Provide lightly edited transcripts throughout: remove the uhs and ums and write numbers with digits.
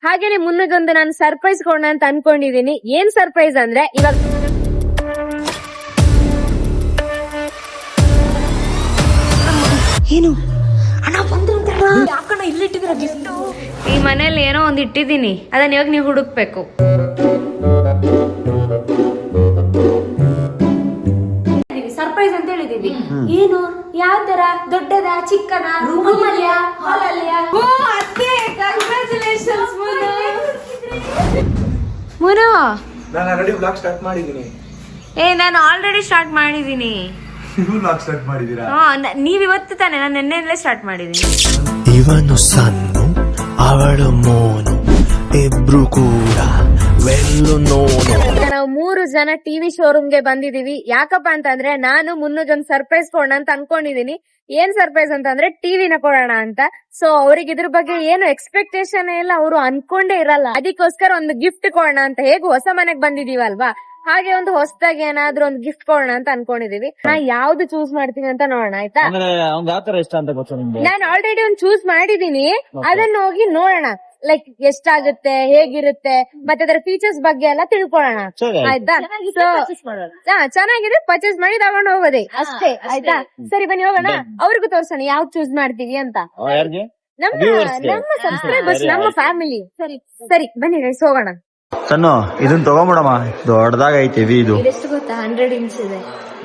ಹಾಗೇನೆ ಮುನ್ನಗೊಂದು ನಾನು ಸರ್ಪ್ರೈಸ್ ಕೊಡೋಣ ಅಂತ ಅನ್ಕೊಂಡಿದೀನಿ. ಏನ್ ಸರ್ಪ್ರೈಸ್ ಅಂದ್ರೆ ಇವಾಗ ಏನು ಅಣ್ಣ ಬಂದ್ರು ಯಾಕಣ್ಣ ಇಲ್ಲಿಟ್ಟಿದ್ರ ಗಿಫ್ಟ್? ಈ ಮನೇಲಿ ಏನೋ ಒಂದ್ ಇಟ್ಟಿದೀನಿ, ಅದನ್ನ ಇವಾಗ ನೀವು ಹುಡುಕ್ಬೇಕು. ಸರ್ಪ್ರೈಸ್ ಅಂತ ಹೇಳಿದೀವಿ. ಏನು ಯಾವ ತರ? ದೊಡ್ಡದ, ಚಿಕ್ಕದ, ರೂಮಲ್ಲಿಯ, ಹಾಲಲ್ಲಿಯ? ಕಂಗ್ರಾಚುಲೇಷನ್ಸ್ ಮುನು. ನಾನು ಆಲ್ರೆಡಿ ಬ್ಲಾಗ್ ಸ್ಟಾರ್ಟ್ ಮಾಡಿದ್ದೀನಿ. ನಾನು ಆಲ್ರೆಡಿ ಸ್ಟಾರ್ಟ್ ಮಾಡಿದೀನಿ. ನೀವು ಬ್ಲಾಗ್ ಸ್ಟಾರ್ಟ್ ಮಾಡಿದೀರಾ? ನೀವ್ ಇವತ್ತು ತಾನೆ, ನಾನು ನಿನ್ನೆಲ್ಲೇ ಸ್ಟಾರ್ಟ್ ಮಾಡಿದೀನಿ. ಇವನು ಸನ್ನು, ಅವಳು ಮೋನು, ಇಬ್ರು ಕೂಡ ವೆಲ್ಲು ನೋನು. ನಾವು 3 ಜನ ಟಿವಿ ಶೋರೂಮ್ಗೆ ಬಂದಿದೀವಿ. ಯಾಕಪ್ಪ ಅಂತಂದ್ರೆ ನಾನು ಮುನ್ನಗೊಂದು ಸರ್ಪ್ರೈಸ್ ಕೊಡೋಣ ಅಂತ ಅನ್ಕೊಂಡಿದೀನಿ. ಏನ್ ಸರ್ಪ್ರೈಸ್ ಅಂತಂದ್ರೆ ಟಿವಿನ ಕೊಡೋಣ ಅಂತ. ಸೊ ಅವ್ರಿಗೆ ಇದ್ರ ಬಗ್ಗೆ ಏನು ಎಕ್ಸ್ಪೆಕ್ಟೇಷನ್ ಇಲ್ಲ, ಅವರು ಅನ್ಕೊಂಡೇ ಇರಲ್ಲ. ಅದಕ್ಕೋಸ್ಕರ ಒಂದು ಗಿಫ್ಟ್ ಕೊಡೋಣ ಅಂತ. ಹೇಗೂ ಹೊಸ ಮನೆಗ್ ಬಂದಿದೀವಲ್ವಾ, ಹಾಗೆ ಒಂದು ಹೊಸದಾಗಿ ಏನಾದ್ರೂ ಒಂದು ಗಿಫ್ಟ್ ಕೊಡೋಣ ಅಂತ ಅನ್ಕೊಂಡಿದೀವಿ. ನಾ ಯಾವ್ದು ಚೂಸ್ ಮಾಡ್ತೀನಿ ಅಂತ ನೋಡೋಣ, ಆಯ್ತಾ? ನಾನು ಆಲ್ರೆಡಿ ಒಂದು ಚೂಸ್ ಮಾಡಿದೀನಿ, ಅದನ್ನ ಹೋಗಿ ನೋಡೋಣ. ಲೈಕ್ ಎಷ್ಟಾಗುತ್ತೆ, ಹೇಗಿರುತ್ತೆ, ಮತ್ತೆ ಅದರ ಫೀಚರ್ಸ್ ಬಗ್ಗೆ ಎಲ್ಲ ತಿಳ್ಕೊಳ್ಳೋಣ, ಆಯ್ತಾ? ಚೆನ್ನಾಗಿದೆ, ಪರ್ಚೇಸ್ ಮಾಡಿ ತಗೊಂಡು ಹೋಗೋದೇ ಅಷ್ಟೇ, ಆಯ್ತಾ? ಸರಿ ಬನ್ನಿ ಹೋಗೋಣ. ಅವ್ರಿಗೂ ತೋರ್ಸೋಣ ಯಾವ್ದು ಚೂಸ್ ಮಾಡ್ತೀವಿ ಅಂತ. ನಮ್ಮ ಸಬ್ಸ್ಕ್ರೈಬರ್ಸ್, ನಮ್ಮ ಫ್ಯಾಮಿಲಿ. ಸರಿ ಬನ್ನಿ ಗೈಸ್ ಹೋಗೋಣ. ಸನ್ನು ಇದನ್ನ ತಗೊಂಬಿಡಮ್ಮ, ದೊಡ್ಡದಾಗೈತಿ ಇದು. ಎಷ್ಟು ಗೊತ್ತಾ? 100 ಇಂಚ್ ಇದೆ.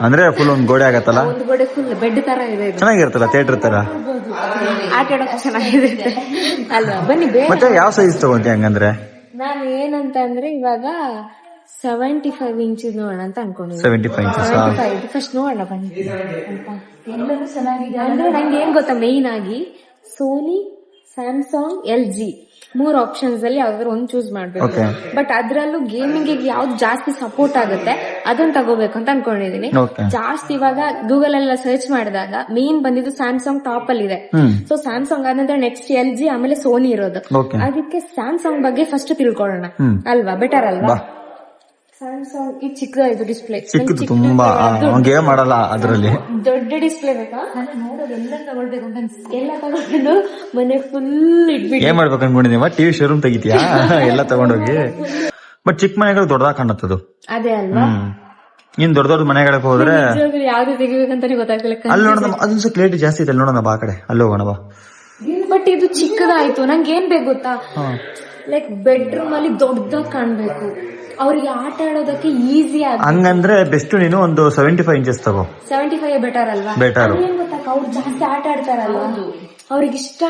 ಅಂದ್ರೆ ಫುಲ್ ಒಂದ್ ಗೋಡೆ ಆಗತ್ತಲ್ಲ, ಒಂದು ಗೋಡೆ ಫುಲ್ ಬೆಡ್ ತರ ಇದೆ. ಚೆನ್ನಾಗಿರ್ತಲ್ಲ, ಥಿಯೇಟರ್ ತರ ಆಟ ಆಡೋಕೆ ಚೆನ್ನಾಗಿರುತ್ತೆ ಅಲ್ವಾ? ಬನ್ನಿ ಬೇಗ. ಮತ್ತೆ ಯಾವ ಸೈಜ್ ತಗೊಂತಿ ಹಂಗಂದ್ರೆ? ನಾನು ಏನಂತ ಅಂದ್ರೆ ಇವಾಗ 75 ಇಂಚ್ ನೋಡೋಣ ಅಂತ ಅನ್ಕೊಂಡಿದ್ದೀನಿ. 75 ಇಂಚಸ್ ಫಸ್ಟ್ ನೋಡೋಣ ಬನ್ನಿ. ಎಲ್ಲರೂ ಚೆನ್ನಾಗಿದೆ ಅಂದ್ರೆ ನಂಗೆ ಏನ್ ಗೊತ್ತಾ, ಮೇನ್ ಆಗಿ ಸೋನಿ, ಸ್ಯಾಮ್ಸಂಗ್, LG 3 ಆಪ್ಷನ್ಸ್ ಅಲ್ಲಿ ಯಾವ್ದಾದ್ರು ಒಂದು ಚೂಸ್ ಮಾಡ್ಬೇಕು. ಬಟ್ ಅದ್ರಲ್ಲೂ ಗೇಮಿಂಗ್ ಯಾವ್ದು ಜಾಸ್ತಿ ಸಪೋರ್ಟ್ ಆಗುತ್ತೆ ಅದನ್ನ ತಗೋಬೇಕು ಅಂತ ಅನ್ಕೊಂಡಿದೀನಿ. ಜಾಸ್ತಿ ಇವಾಗ ಗೂಗಲ್ ಎಲ್ಲ ಸರ್ಚ್ ಮಾಡಿದಾಗ ಮೇನ್ ಬಂದಿದ್ದು ಸ್ಯಾಮ್ಸಂಗ್ ಟಾಪ್ ಅಲ್ಲಿ ಇದೆ. ಸೊ ಸ್ಯಾಮ್ಸಂಗ್ ಆನಂತರ ನೆಕ್ಸ್ಟ್ LG, ಆಮೇಲೆ ಸೋನಿ ಇರೋದು. ಅದಕ್ಕೆ ಸ್ಯಾಮ್ಸಂಗ್ ಬಗ್ಗೆ ಫಸ್ಟ್ ತಿಳ್ಕೊಳ್ಳೋಣ ಅಲ್ವಾ? ಬೆಟರ್ ಅಲ್ವಾ? ಸ್ಯಾಮ್ಸಂಗ್ ಈ ಚಿಕ್ಕದಾಯ್ತು ಡಿಸ್ಪ್ಲೇ, ತುಂಬಾ ಗೇಮ್ ಮಾಡಲ್ಲ ಅದ್ರಲ್ಲಿ. ದೊಡ್ಡ ಡಿಸ್ಪ್ಲೇ ಬೇಕಾ? ನೋಡೋದು ಎಲ್ಲ ತಗೊಳ್ಬೇಕು ಅಂತ ಎಲ್ಲ ತಗೊಂಡು ಮನೆ ಫುಲ್ ಇಟ್ಬಿಟ್ಟು ಏನ್ ಮಾಡ್ಬೇಕು ಅನ್ಕೊಂಡಿದೀವ? ಟಿವಿ ಶೋರೂಮ್ ತೆಗಿತೀಯಾ ಎಲ್ಲ ತಗೊಂಡೋಗಿ? ಬಟ್ ಚಿಕ್ಕ ಮನೆಗಳು ದೊಡ್ಡದಾಗ ಕಾಣತ್ತದು. ಅದೇ ಅಲ್ವಾ? ಇನ್ ದೊಡ್ಡ ದೊಡ್ಡ ಮನೆಗಳಿಗೆ ಹೋದ್ರೆ ಯಾವ್ದು ತೆಗಿಬೇಕಂತಾನೆ ಗೊತ್ತಾಗ್ಲಿಲ್ಲ. ಅಲ್ಲಿ ನೋಡೋಣ, ಅದೊಂದು ಕ್ಲಿಯರಿಟಿ ಜಾಸ್ತಿ ಇದೆ, ನೋಡೋಣ ಬಾ ಕಡೆ, ಅಲ್ಲಿ ಹೋಗೋಣ ಬಾ. ಬಟ್ ಇದು ಚಿಕ್ಕದಾಯ್ತು. ನಂಗೆ ಏನ್ ಬೇಕು ಗೊತ್ತಾ, ಲೈಕ್ ಬೆಡ್ರೂಮ್ ಅಲ್ಲಿ ದೊಡ್ಡದಾಗಿ ಕಾಣ್ಬೇಕು, ಅವ್ರಿಗೆ ಆಟ ಆಡೋದಕ್ಕೆ ಈಸಿ ಆಗ. ಹಂಗಂದ್ರೆ ಬೆಸ್ಟ್ ನೀನು ಒಂದು 75 ಇಂಚಸ್ ತಗೋ. 75 ಬೆಟರ್ ಅಲ್ವಾ? ಬೆಟರ್. ಏನ್ ಗೊತ್ತಾ, ಅವ್ರು ಜಾಸ್ತಿ ಆಟ ಆಡ್ತಾರಲ್ವಾ, ಅವ್ರಿಗೆ ಇಷ್ಟ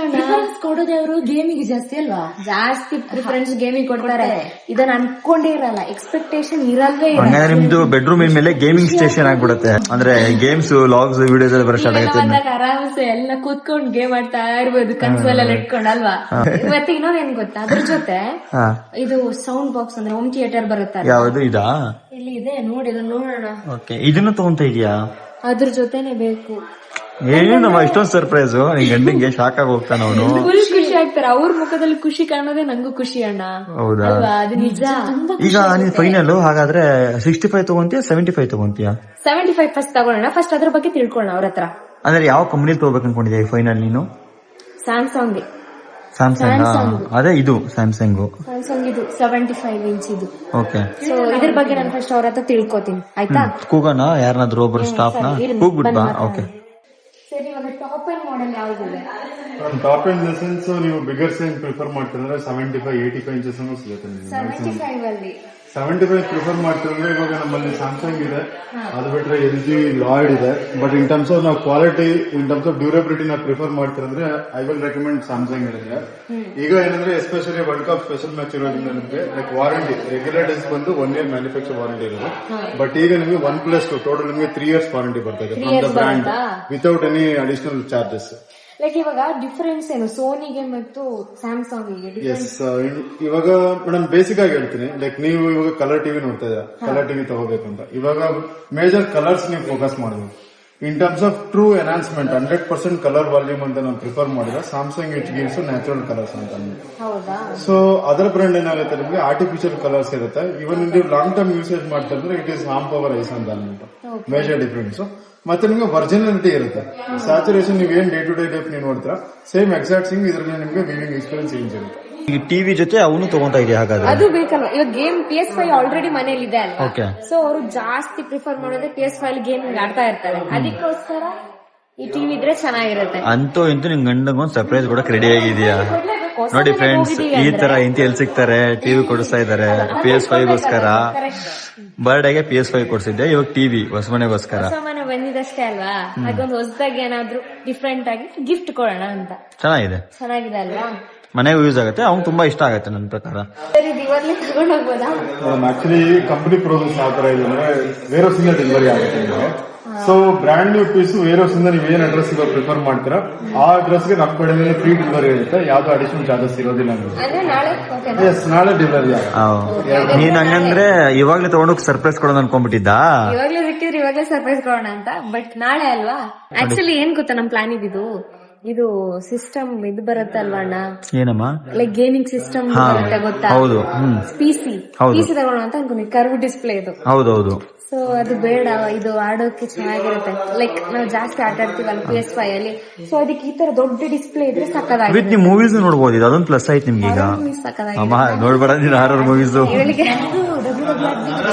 ಕೊಡೋದೇ ಅವರು ಗೇಮಿಗೆ ಜಾಸ್ತಿ ಅಲ್ವಾ? ಜಾಸ್ತಿ ಪ್ರಿಫರೆನ್ಸ್ ಗೇಮಿಗೆ ಕೊಡ್ತಾರೆ. ಇದನ್ನ ಅನ್ಕೊಂಡೇ ಇರಲ್ಲ, ಎಕ್ಸ್ಪೆಕ್ಟೇಷನ್ ಇರಲ್ವೇ ಇಲ್ಲ. ಹಂಗಂದ್ರೆ ನಿಮ್ದು ಬೆಡ್ರೂಮ್ ಮೇಲೆ ಗೇಮಿಂಗ್ ಸ್ಟೇಷನ್ ಆಗ್ಬಿಡುತ್ತೆ. ಅಂದ್ರೆ ಗೇಮ್ಸ್, ಲಾಗ್ಸ್, ವಿಡಿಯೋಸ್ ಎಲ್ಲ ಬರೋ ಸ್ಟಾರ್ಟ್ ಆಗುತ್ತೆ. ಆರಾಮ್ಸೆ ಎಲ್ಲ ಕೂತ್ಕೊಂಡು ಗೇಮ್ ಆಡ್ತಾ ಇರ್ಬೋದು, ಕನ್ಸೋಲ್ ಎಲ್ಲ ಇಟ್ಕೊಂಡು ಅಲ್ವಾ? ಮತ್ತೆ ಇನ್ನೊಂದ್ ಏನ್ ಗೊತ್ತಾ, ಅದ್ರ ಜೊತೆ ಇದು ಸೌಂಡ್ ಬಾಕ್ಸ್ ಅಂದ್ರೆ ಹೋಮ್ ಥಿಯೇಟರ್ ಬರುತ್ತೆ. ಯಾವ್ದು ಇದಾ? ಇಲ್ಲಿ ಇದೆ ನೋಡಿ, ಇದನ್ನ ನೋಡೋಣ. ಓಕೆ, ಇದನ್ನು ತಗೊಂತ ಇದೀಯಾ? ಅದ್ರ ಜೊತೆನೆ ಬೇಕು. ಏನಮ್ಮ ಇಷ್ಟೊಂದು ಸರ್ಪ್ರೈಸ್? ನಿನ್ ಗಂಡಿಗೆ ಶಾಕ್ ಆಗಿ ಹೋಗ್ತಾನ ಅವನು. ಫುಲ್ ಖುಷಿ ಆಗ್ತಾರೆ, ಅವ್ರ ಮುಖದಲ್ಲಿ ಖುಷಿ ಕಾಣೋದೇ ನಂಗೂ ಖುಷಿ ಅಣ್ಣ. ಹೌದಾ? ಅದು ನಿಜ. ಈಗ ನೀನ್ ಫೈನಲ್ ಹಾಗಾದ್ರೆ 65 ತಗೊಂತೀಯ, 75 ತಗೊಂತೀಯ? 75 ಫಸ್ಟ್ ತಗೊಳ್ಳೋಣ. ಫಸ್ಟ್ ಅದ್ರ ಬಗ್ಗೆ ತಿಳ್ಕೊಳ್ಳೋಣ ಅವ್ರ ಹತ್ರ. ಅಂದ್ರೆ ಯಾವ ಕಂಪನಿ ತಗೋಬೇಕು ಅನ್ಕೊಂಡಿದ್ಯಾ ಫೈನಲ್ ನೀನು? ಸ್ಯಾಮ್ಸಂಗ್. ಸ್ಯಾಮ್ಸಂಗ್. ಅದೇ ಇದು ಸ್ಯಾಮ್ಸಂಗ್. ಸ್ಯಾಮ್ಸಂಗ್ ಇದು 75 ಇಂಚ್ ಇದು. ಓಕೆ. ಸೊ ಇದ್ರ ಬಗ್ಗೆ ನಾನು ಫಸ್ಟ್ ಅವ್ರ ಹತ್ರ ತಿಳ್ಕೊತೀನಿ, ಆಯ್ತಾ? ಕೂಗೋಣ ಯಾರನ್ನಾದ್ರೂ ಒಬ್ರು ಸ್ಟಾಫ್ ನ ಕೂಗ್ಬಿಟ್ ಬಾ. ಓಕೆ ಸರಿ. ಇವಾಗ ಟಾಪ್ ಎಂಡ್ ಮಾಡೆಲ್ ಯಾವ್ದಿದೆ? ಟಾಪ್ ಎಂಡ್ ಸೆನ್ಸ್ ನೀವು ಬಿಗರ್ ಸೈಜ್ ಪ್ರಿಫರ್ ಮಾಡ್ತೀರಂದ್ರೆ 75, 85 ಇಂಚಸ್ ಸಿಗುತ್ತೆ. 75 ಅಲ್ಲಿ 75 ಪ್ರಿಫರ್ ಮಾಡ್ತೀರಂದ್ರೆ ಇವಾಗ ನಮ್ಮಲ್ಲಿ ಸ್ಯಾಮ್ಸಂಗ್ ಇದೆ, ಅದು ಬಿಟ್ರೆ LG, ಲಾಯ್ಡ್ ಇದೆ. ಬಟ್ ಇನ್ ಟರ್ಮ್ಸ್ ಆಫ್ ನಾವು quality, in terms of durability ನಾವು ಪ್ರಿಫರ್ ಮಾಡ್ತೀರಂದ್ರೆ ಐ ವಿಲ್ ರೆಕಮೆಂಡ್ ಸ್ಯಾಮ್ಸಂಗ್ ಇರುತ್ತೆ. ಈಗ ಏನಂದ್ರೆ especially world cup special match ಇರೋದ್ರಿಂದ ನಿಮಗೆ ಲೈಕ್ ವಾರಂಟಿ, ರೆಗ್ಯುಲರ್ ಡೇಸ್ ಬಂದು 1 year ಮ್ಯಾನುಫ್ಯಾಕ್ಚರ್ ವಾರಂಟಿ ಇರೋದು. ಬಟ್ ಈಗ ನಿಮಗೆ 1+2 ಟೋಟಲ್ ನಿಮಗೆ 3 years ವಾರಂಟಿ ಬರ್ತದೆ from the brand without any additional charges. Like ಇವಾಗ ಡಿಫರೆನ್ಸ್ ಏನು ಸೋನಿಗೆ ಮತ್ತು ಸ್ಯಾಮ್ಸಂಗ್ ಗೆ? ಎಸ್, ಇವಾಗ ಮೇಡಮ್ ಬೇಸಿಕ್ ಆಗಿ ಹೇಳ್ತೀನಿ. ಲೈಕ್ ನೀವು ಇವಾಗ ಕಲರ್ ಟಿವಿ ನೋಡ್ತಾ ಇದ್ದೀರಾ, ಕಲರ್ ಟಿವಿ ತಗೋಬೇಕಂತ ಇವಾಗ ಮೇಜರ್ ಕಲರ್ಸ್ ನೀವು ಫೋಕಸ್ ಮಾಡಬೇಕು. ಇನ್ terms of true enhancement 100% colour volume ಅಂತ ನಾವು ಪ್ರಿಫರ್ ಮಾಡಿದ್ರೆ Samsung it gives natural colours ಅಂತ. ಸೊ ಅದರ್ ಬ್ರ್ಯಾಂಡ್ ಏನಾಗುತ್ತೆ ನಿಮಗೆ ಆರ್ಟಿಫಿಷಿಯಲ್ ಕಲರ್ಸ್ ಇರುತ್ತೆ. ಇವನ್ ನೀವು ಲಾಂಗ್ ಟರ್ಮ್ ಯೂಸೇಜ್ ಮಾಡ್ತಾ ಇದ್ರೆ it is harm power ice ಅಂತ ಅಂದ್ಬಿಟ್ಟು ಮೇಜರ್ ಡಿಫರೆನ್ಸ್. ಮತ್ತೆ ನಿಮಗೆ ವರ್ಜಿನಾಲಿಟಿ ಇರುತ್ತೆ. ಸ್ಯಾಚುರೇಷನ್ ನೀವು ಏನ್ ಡೇ ಟು ಡೇ ಲೈಫ್ ನೀವು ನೋಡ್ತೀರಾ ಸೇಮ್ ಎಕ್ಸಾಕ್ಟ್ ಸಿಂಗ್ ಇದರಲ್ಲಿ ನಿಮಗೆ ವೀವಿಂಗ್ ಎಕ್ಸ್ಪೀರಿಯನ್ಸ್ ಚೇಂಜ್ ಇರುತ್ತೆ. ಈಗ ಟಿವಿ ಜೊತೆ ಅವನು ತಗೊಂತಾ ಇದೆಯಾ ಹಾಗಾದ್ರೆ? ಅದು ಬೇಕಲ್ವಾ, ಇವಾಗ ಗೇಮ್ PS5 ಆಲ್ರೆಡಿ ಮನೇಲಿ ಇದೆ ಅಲ್ವಾ, Okay. ಸೊ ಅವರು ಜಾಸ್ತಿ ಪ್ರಿಫರ್ ಮಾಡೋದೇ PS5 ಗೇಮ್ ಆಡ್ತಾ ಇರ್ತಾರೆ. ಅದಕ್ಕೋಸ್ಕರ ಈ ಟಿವಿ ಇದ್ರೆ ಚೆನ್ನಾಗಿರುತ್ತೆ. ಅಂತೂ ಇಂತೂ ನಿಮ್ ಗಂಡಂಗೊಂದು ಸರ್ಪ್ರೈಸ್ ಕೂಡ ರೆಡಿ ಆಗಿದೆಯಾ? ನೋಡಿ ಫ್ರೆಂಡ್ಸ್, ಈ ತರ ಇಂತ ಎಲ್ಲಿ ಸಿಗ್ತಾರೆ, ಟಿವಿ ಕೊಡಿಸ್ತಾ ಇದಾರೆ PS5ಗೋಸ್ಕರ. ಬರ್ಡೇಗೆ PS5 ಕೊಡ್ಸಿದ್ದೆ, ಇವಾಗ ಟಿವಿ ಹೊಸ ಮನೆಗೋಸ್ಕರ. ಹೊಸ ಮನೆ ಬಂದಿದಷ್ಟೇ ಅಲ್ವಾ, ಅದೊಂದು ಹೊಸದಾಗಿ ಏನಾದ್ರು ಡಿಫ್ರೆಂಟ್ ಆಗಿ ಗಿಫ್ಟ್ ಕೊಡೋಣ ಅಂತ. ಚೆನ್ನಾಗಿದೆ ಅಲ್ವಾ, ಮನೆಗೂ ಯೂಸ್ ಆಗುತ್ತೆ, ಅವ್ನು ತುಂಬಾ ಇಷ್ಟ ಆಗುತ್ತೆ ನನ್ನ ಪ್ರಕಾರ. ಸರಿ, ಇವಾಗ್ಲೇ ತಗೊಂಡ್ ಹೋಗ್ಬೋದಾ? ಆಕ್ಚುಲಿ ಕಂಪನಿ ಪ್ರೋಸೆಸ್ ಯಾವ ತರ ಇದೆ ಅಂದ್ರೆ ವೇರ್ ಹೌಸ್ ಇಂದ ಡೆಲಿವರಿ ಆಗುತ್ತೆ ನಿಮಗೆ. So brand new piece warehouse ಇಂದ ನೀವು ಏನ್ ಅಡ್ರೆಸ್ ಇವಾಗ ಪ್ರಿಫರ್ ಮಾಡ್ತೀರಾ ಆ ಅಡ್ರೆಸ್ಗೆ ನಮ್ಮ ಕಡೆಯಿಂದ ಫ್ರೀ ಡೆಲಿವರಿ ಇರುತ್ತೆ, ಯಾವ್ದು ಅಡಿಷನಲ್ ಚಾರ್ಜಸ್ ಇರೋದಿಲ್ಲ ನಿಮಗೆ. ಅಂದ್ರೆ ನಾಳೆ ಓಕೆನಾ? ಎಸ್, ನಾಳೆ ಡೆಲಿವರಿ ಆಗುತ್ತೆ. ನೀನ್ ಹಂಗಂದ್ರೆ ಇವಾಗ್ಲೇ ತಗೊಂಡೋಗಿ ಸರ್ಪ್ರೈಸ್ ಕೊಡೋಣ ಅನ್ಕೊಂಡ್ಬಿಟ್ಟಿದ್ದ? ಇವಾಗ್ಲೇ ಸಿಕ್ಕಿದ್ರೆ ಇವಾಗ್ಲೇ ಸರ್ಪ್ರೈಸ್ ಕೊಡೋಣ ಅಂತ, ಬಟ್ ನಾಳೆ ಅಲ್ವಾ. ಆಕ್ಚುಲಿ ಏನ್ ಗೊತ್ತಾ ನಮ್ ಪ್ಲಾನ್ ಇದು ಸಿಸ್ಟಮ್ ಇದು ಬರುತ್ತಲ್ವಾ ಅಣ್ಣ, ಏನಮ್ಮ? ಲೈಕ್ ಗೇಮಿಂಗ್ ಸಿಸ್ಟಮ್ ಬರುತ್ತೆ ಗೊತ್ತಾ? ಹೌದು. PC ತಗೋಣ ಅಂತ ಅನ್ಕೊಂಡಿ, ಕರ್ವ್ ಡಿಸ್ಪ್ಲೇ ಇದು. ಹೌದೌದು. ಸೊ ಅದು ಬೇಡ, ಇದು ಆಡೋಕೆ ಚೆನ್ನಾಗಿರುತ್ತೆ. ಲೈಕ್ ನಾವು ಜಾಸ್ತಿ ಆಟ ಆಡ್ತೀವಲ್ಲ PS5 ಅಲ್ಲಿ, ಸೊ ಅದಕ್ಕೆ ಈ ತರ ದೊಡ್ಡ ಡಿಸ್ಪ್ಲೇ ಇದ್ರೆ ಸಕ್ಕದಾಗಿ ವಿತ್ ನೀವು ಮೂವೀಸ್ ನೋಡ್ಬೋದು, ಅದೊಂದು ಪ್ಲಸ್ ಆಯ್ತು ನಿಮ್ಗೆ ಈಗ. ಅಮ್ಮ ನೋಡ್ಬೇಡ ನೀನ್ ಹಾರರ್ ಮೂವೀಸ್.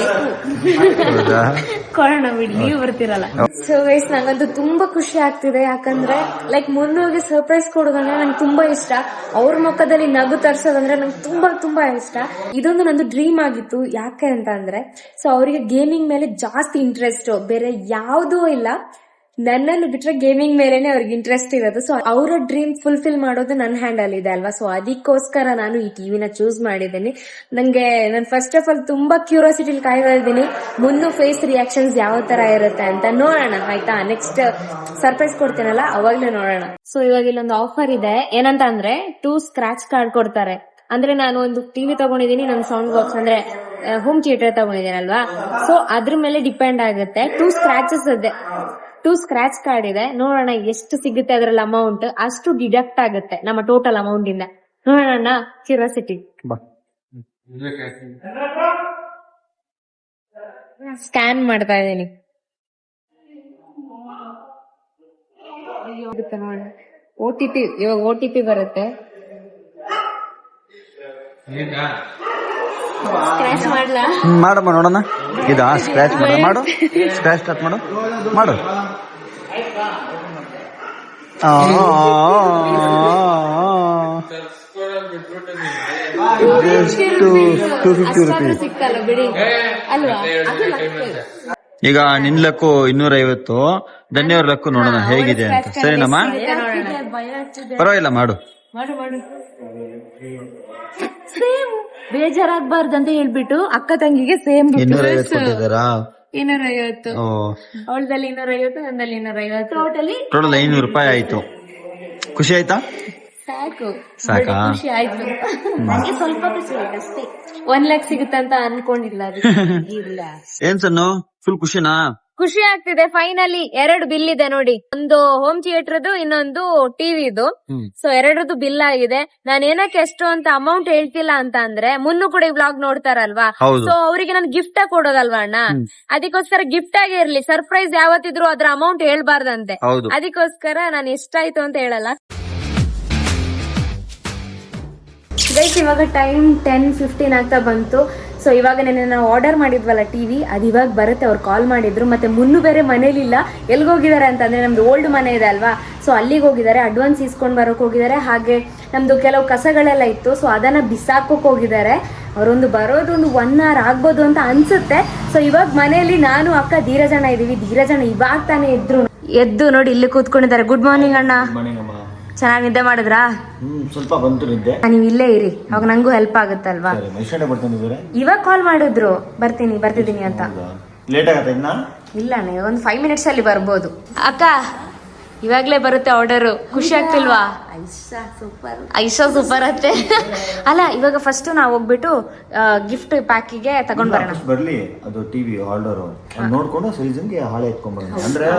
ಕೊಡೋಣ ಬಿಡಿ, ನೀವು ಬರ್ತಿರಲ್ಲ. ಸೊ ಗೈಸ್, ನಂಗಂತೂ ತುಂಬಾ ಖುಷಿ ಆಗ್ತಿದೆ, ಯಾಕಂದ್ರೆ ಲೈಕ್ ಮುನ್ನೋಗಿ ಸರ್ಪ್ರೈಸ್ ಕೊಡೋದಂದ್ರೆ ನಂಗೆ ತುಂಬಾ ಇಷ್ಟ. ಅವ್ರ ಮುಖದಲ್ಲಿ ನಗು ತರ್ಸೋದಂದ್ರೆ ನಂಗೆ ತುಂಬಾ ತುಂಬಾ ಇಷ್ಟ. ಇದೊಂದು ನಂದು ಡ್ರೀಮ್ ಆಗಿತ್ತು. ಯಾಕೆ ಅಂತ ಅಂದ್ರೆ, ಸೊ ಅವರಿಗೆ ಗೇಮಿಂಗ್ ಮೇಲೆ ಜಾಸ್ತಿ ಇಂಟ್ರೆಸ್ಟ್, ಬೇರೆ ಯಾವುದೂ ಇಲ್ಲ. ನನ್ನನ್ನು ಬಿಟ್ರೆ ಗೇಮಿಂಗ್ ಮೇಲೆನೆ ಅವ್ರಿಗೆ ಇಂಟ್ರೆಸ್ಟ್ ಇರೋದು. ಸೊ ಅವರ ಡ್ರೀಮ್ ಫುಲ್ಫಿಲ್ ಮಾಡೋದು ನನ್ನ ಹ್ಯಾಂಡ್ ಅಲ್ಲಿ ಇದೆ ಅಲ್ವಾ. ಸೊ ಅದಕ್ಕೋಸ್ಕರ ನಾನು ಈ ಟಿವಿನ ಚೂಸ್ ಮಾಡಿದ್ದೀನಿ. ನಂಗೆ ನಾನು ಫಸ್ಟ್ ಆಫ್ ಆಲ್ ತುಂಬಾ ಕ್ಯೂರಿಯಾಸಿಟಿಲಿ ಕಾಯ್ತಾ ಇದ್ದೀನಿ, ಮುನ್ನು ಫೇಸ್ ರಿಯಾಕ್ಷನ್ಸ್ ಯಾವ ತರ ಇರುತ್ತೆ ಅಂತ. ನೋಡೋಣ ಆಯ್ತಾ, ನೆಕ್ಸ್ಟ್ ಸರ್ಪ್ರೈಸ್ ಕೊಡ್ತೀನಲ್ಲ ಅವಾಗ್ಲೇ ನೋಡೋಣ. ಸೊ ಇವಾಗ ಇಲ್ಲೊಂದು ಆಫರ್ ಇದೆ, ಏನಂತ ಅಂದ್ರೆ 2 ಸ್ಕ್ರಾಚ್ ಕಾರ್ಡ್ ಕೊಡ್ತಾರೆ. ಅಂದ್ರೆ ನಾನು ಒಂದು ಟಿವಿ ತಗೊಂಡಿದ್ದೀನಿ, ನನ್ನ ಸೌಂಡ್ ಬಾಕ್ಸ್ ಅಂದ್ರೆ ಹೋಮ್ ಥಿಯೇಟರ್ ತಗೊಂಡಿದ್ದೀನಲ್ವಾ, ಸೊ ಅದ್ರ ಮೇಲೆ ಡಿಪೆಂಡ್ ಆಗುತ್ತೆ. 2 ಸ್ಕ್ರಾಚಸ್ ಇದೆ, 2 ಸ್ಕ್ರಾಚ್ ಕಾರ್ಡ್ ಇದೆ. ನೋಡೋಣ ಎಷ್ಟು ಸಿಗುತ್ತೆ ಅದ್ರಲ್ಲಿ ಅಮೌಂಟ್, ಅಷ್ಟು ಡಿಡಕ್ಟ್ ಆಗುತ್ತೆ ನಮ್ಮ ಟೋಟಲ್ ಅಮೌಂಟ್ ಇಂದ. ನೋಡೋಣ, ಕ್ಯೂರಿಯಾಸಿಟಿ. ಸ್ಕ್ಯಾನ್ ಮಾಡ್ತಾ ಇದ್ದೀನಿ. ನೋಡೋಣ, OTP ಇವಾಗ OTP ಬರುತ್ತೆ. ಸ್ಕ್ರಾಚ್ ಮಾಡ್ಲಾ? ಮಾಡಮ್ಮ ನೋಡೋಣ. ಇದಾ ಸ್ಕ್ರಾಚ್ ಮಾಡು, ಸ್ಕ್ರಾಚ್ ಸ್ಟಾರ್ಟ್ ಮಾಡು. ಸಿಕ್ಕಲ್ಲ ಬಿಡಿ ಅಲ್ವಾ. ಈಗ ನಿನ್ ಲಕ್ಕು 250, ಧನ್ಯವಾದ ಲಕ್ಕು. ನೋಡೋಣ ಹೇಗಿದೆ ಅಂತ. ಸರಿನಮ್ಮ, ಪರವಾಗಿಲ್ಲ, ಮಾಡು. ಸೇಮ್ ಬೇಜಾರಾಗಬಾರ್ದು ಅಂತ ಹೇಳ್ಬಿಟ್ಟು ಅಕ್ಕ ತಂಗಿಗೆ ಸೇಮ್ 250 ಕೊಟ್ಟಿದ್ದಾರಾ? 250. ಅವಳದಲ್ಲಿ 250, ನಂದಲ್ಲಿ 250, ಟೋಟಲ್ 500 ರೂಪಾಯಿ ಆಯ್ತು. ಖುಷಿ ಆಯ್ತಾ? ಸಾಕಾ? ಖುಷಿ ಆಯ್ತು. ನಂಗೆ ಸ್ವಲ್ಪ ಖುಷಿ ಆಯ್ತು ಅಷ್ಟೇ. 1 ಲಕ್ಷ ಸಿಗುತ್ತಂತ ಅನ್ಕೊಂಡಿಲ್ಲ. ಇಲ್ಲ ಏನ್ ಸನ್ನು, ಫುಲ್ ಖುಷಿನಾ? ಖುಷಿ ಆಗ್ತಿದೆ. ಫೈನಲಿ 2 ಬಿಲ್ ಇದೆ ನೋಡಿ, ಒಂದು ಹೋಮ್ ಥಿಯೇಟರ್ದು, ಇನ್ನೊಂದು ಟಿವಿದು. ಸೊ 2ರದ್ದು ಬಿಲ್ ಆಗಿದೆ. ನಾನು ಏನಕ್ಕೆ ಎಷ್ಟು ಅಂತ ಅಮೌಂಟ್ ಹೇಳ್ತಿಲ್ಲ ಅಂತ ಅಂದ್ರೆ, ಮುನ್ನು ಕೂಡ ಈ ವ್ಲಾಗ್ ನೋಡ್ತಾರಲ್ವಾ, ಸೊ ಅವರಿಗೆ ನಾನು ಗಿಫ್ಟ್ ಕೊಡೋದಲ್ವಾ ಅಣ್ಣ, ಅದಕ್ಕೋಸ್ಕರ ಗಿಫ್ಟ್ ಆಗೇ ಇರ್ಲಿ. ಸರ್ಪ್ರೈಸ್ ಯಾವತ್ತಿದ್ರು ಅದ್ರ ಅಮೌಂಟ್ ಹೇಳ್ಬಾರ್ದಂತೆ, ಅದಕ್ಕೋಸ್ಕರ ನಾನು ಎಷ್ಟಾಯ್ತು ಅಂತ ಹೇಳಲ್ಲ. ಗೈಸ್, ಇವಾಗ ಟೈಮ್ 10:15 ಆಗ್ತಾ ಬಂತು. ಸೊ ಇವಾಗ ನಾವು ಆರ್ಡರ್ ಮಾಡಿದ್ವಲ್ಲ ಟಿವಿ, ಅದು ಇವಾಗ ಬರುತ್ತೆ. ಅವ್ರು ಕಾಲ್ ಮಾಡಿದ್ರು, ಮತ್ತೆ ಮುನ್ನು ಬೇರೆ ಮನೇಲಿಲ್ಲ. ಎಲ್ಗೋಗಿದ್ದಾರೆ ಅಂತಂದ್ರೆ, ನಮ್ದು ಓಲ್ಡ್ ಮನೆ ಇದೆ ಅಲ್ವಾ, ಸೊ ಅಲ್ಲಿಗೆ ಹೋಗಿದ್ದಾರೆ. ಅಡ್ವಾನ್ಸ್ ಇಸ್ಕೊಂಡ್ ಬರೋಕ್ ಹೋಗಿದ್ದಾರೆ. ಹಾಗೆ ನಮ್ದು ಕೆಲವು ಕಸಗಳೆಲ್ಲ ಇತ್ತು, ಸೊ ಅದನ್ನ ಬಿಸಾಕೋಕ್ ಹೋಗಿದ್ದಾರೆ. ಅವರೊಂದು ಬರೋದು ಒಂದು 1 hour ಆಗ್ಬೋದು ಅಂತ ಅನ್ಸುತ್ತೆ. ಸೊ ಇವಾಗ ಮನೆಯಲ್ಲಿ ನಾನು ಅಕ್ಕ ಧೀರಜಣ್ಣ ಇದೀವಿ. ಧೀರಜಣ್ಣ ಇವಾಗ ತಾನೇ ಎದ್ದು ನೋಡಿ ಇಲ್ಲಿ ಕೂತ್ಕೊಂಡಿದ್ದಾರೆ. ಗುಡ್ ಮಾರ್ನಿಂಗ್ ಅಣ್ಣ. ಚೆನ್ನಾಗಿ ನಿದ್ದೆ ಮಾಡಿದ್ರಾ? ಸ್ವಲ್ಪ ಬಂತು ನಿದ್ದೆ. ನೀವು ಇಲ್ಲೇ ಇರಿ, ಅವಾಗ ನಂಗೂ ಹೆಲ್ಪ್ ಆಗುತ್ತಲ್ವಾ. ಇವಾಗ ಕಾಲ್ ಮಾಡಿದ್ರು ಬರ್ತಿದ್ದೀನಿ ಅಂತ. ಲೇಟ್ ಆಗತ್ತೆ ಇನ್ನ? ಇಲ್ಲ ಅಣ್ಣ, ಒಂದು 5 minutes ಅಲ್ಲಿ ಬರ್ಬೋದು. ಅಕ್ಕ ಇವಾಗ್ಲೇ ಬರುತ್ತೆ ಆರ್ಡರ್, ಖುಷಿ ಆಗ್ತಿಲ್ವಾ? ಐಶಾ ಸೂಪರ್ ಅತ್ತೆ. ಅಲ್ಲ, ಇವಾಗ ಫಸ್ಟ್ ನಾವು ಹೋಗ್ಬಿಟ್ಟು ಗಿಫ್ಟ್ ಪ್ಯಾಕಿಗೆ ತಗೊಂಡ್ ಬರೋಣ. ಬರ್ಲಿ, ಅದು ಟಿವಿ ಆರ್ಡರ್ ನೋಡ್ಕೊಂಡು ಸೀಸನ್ಗೆ ಹಾಳೆ ಎತ್ಕೊಂಡ್ ಬರೋಣ. ಅಂದ್ರೆ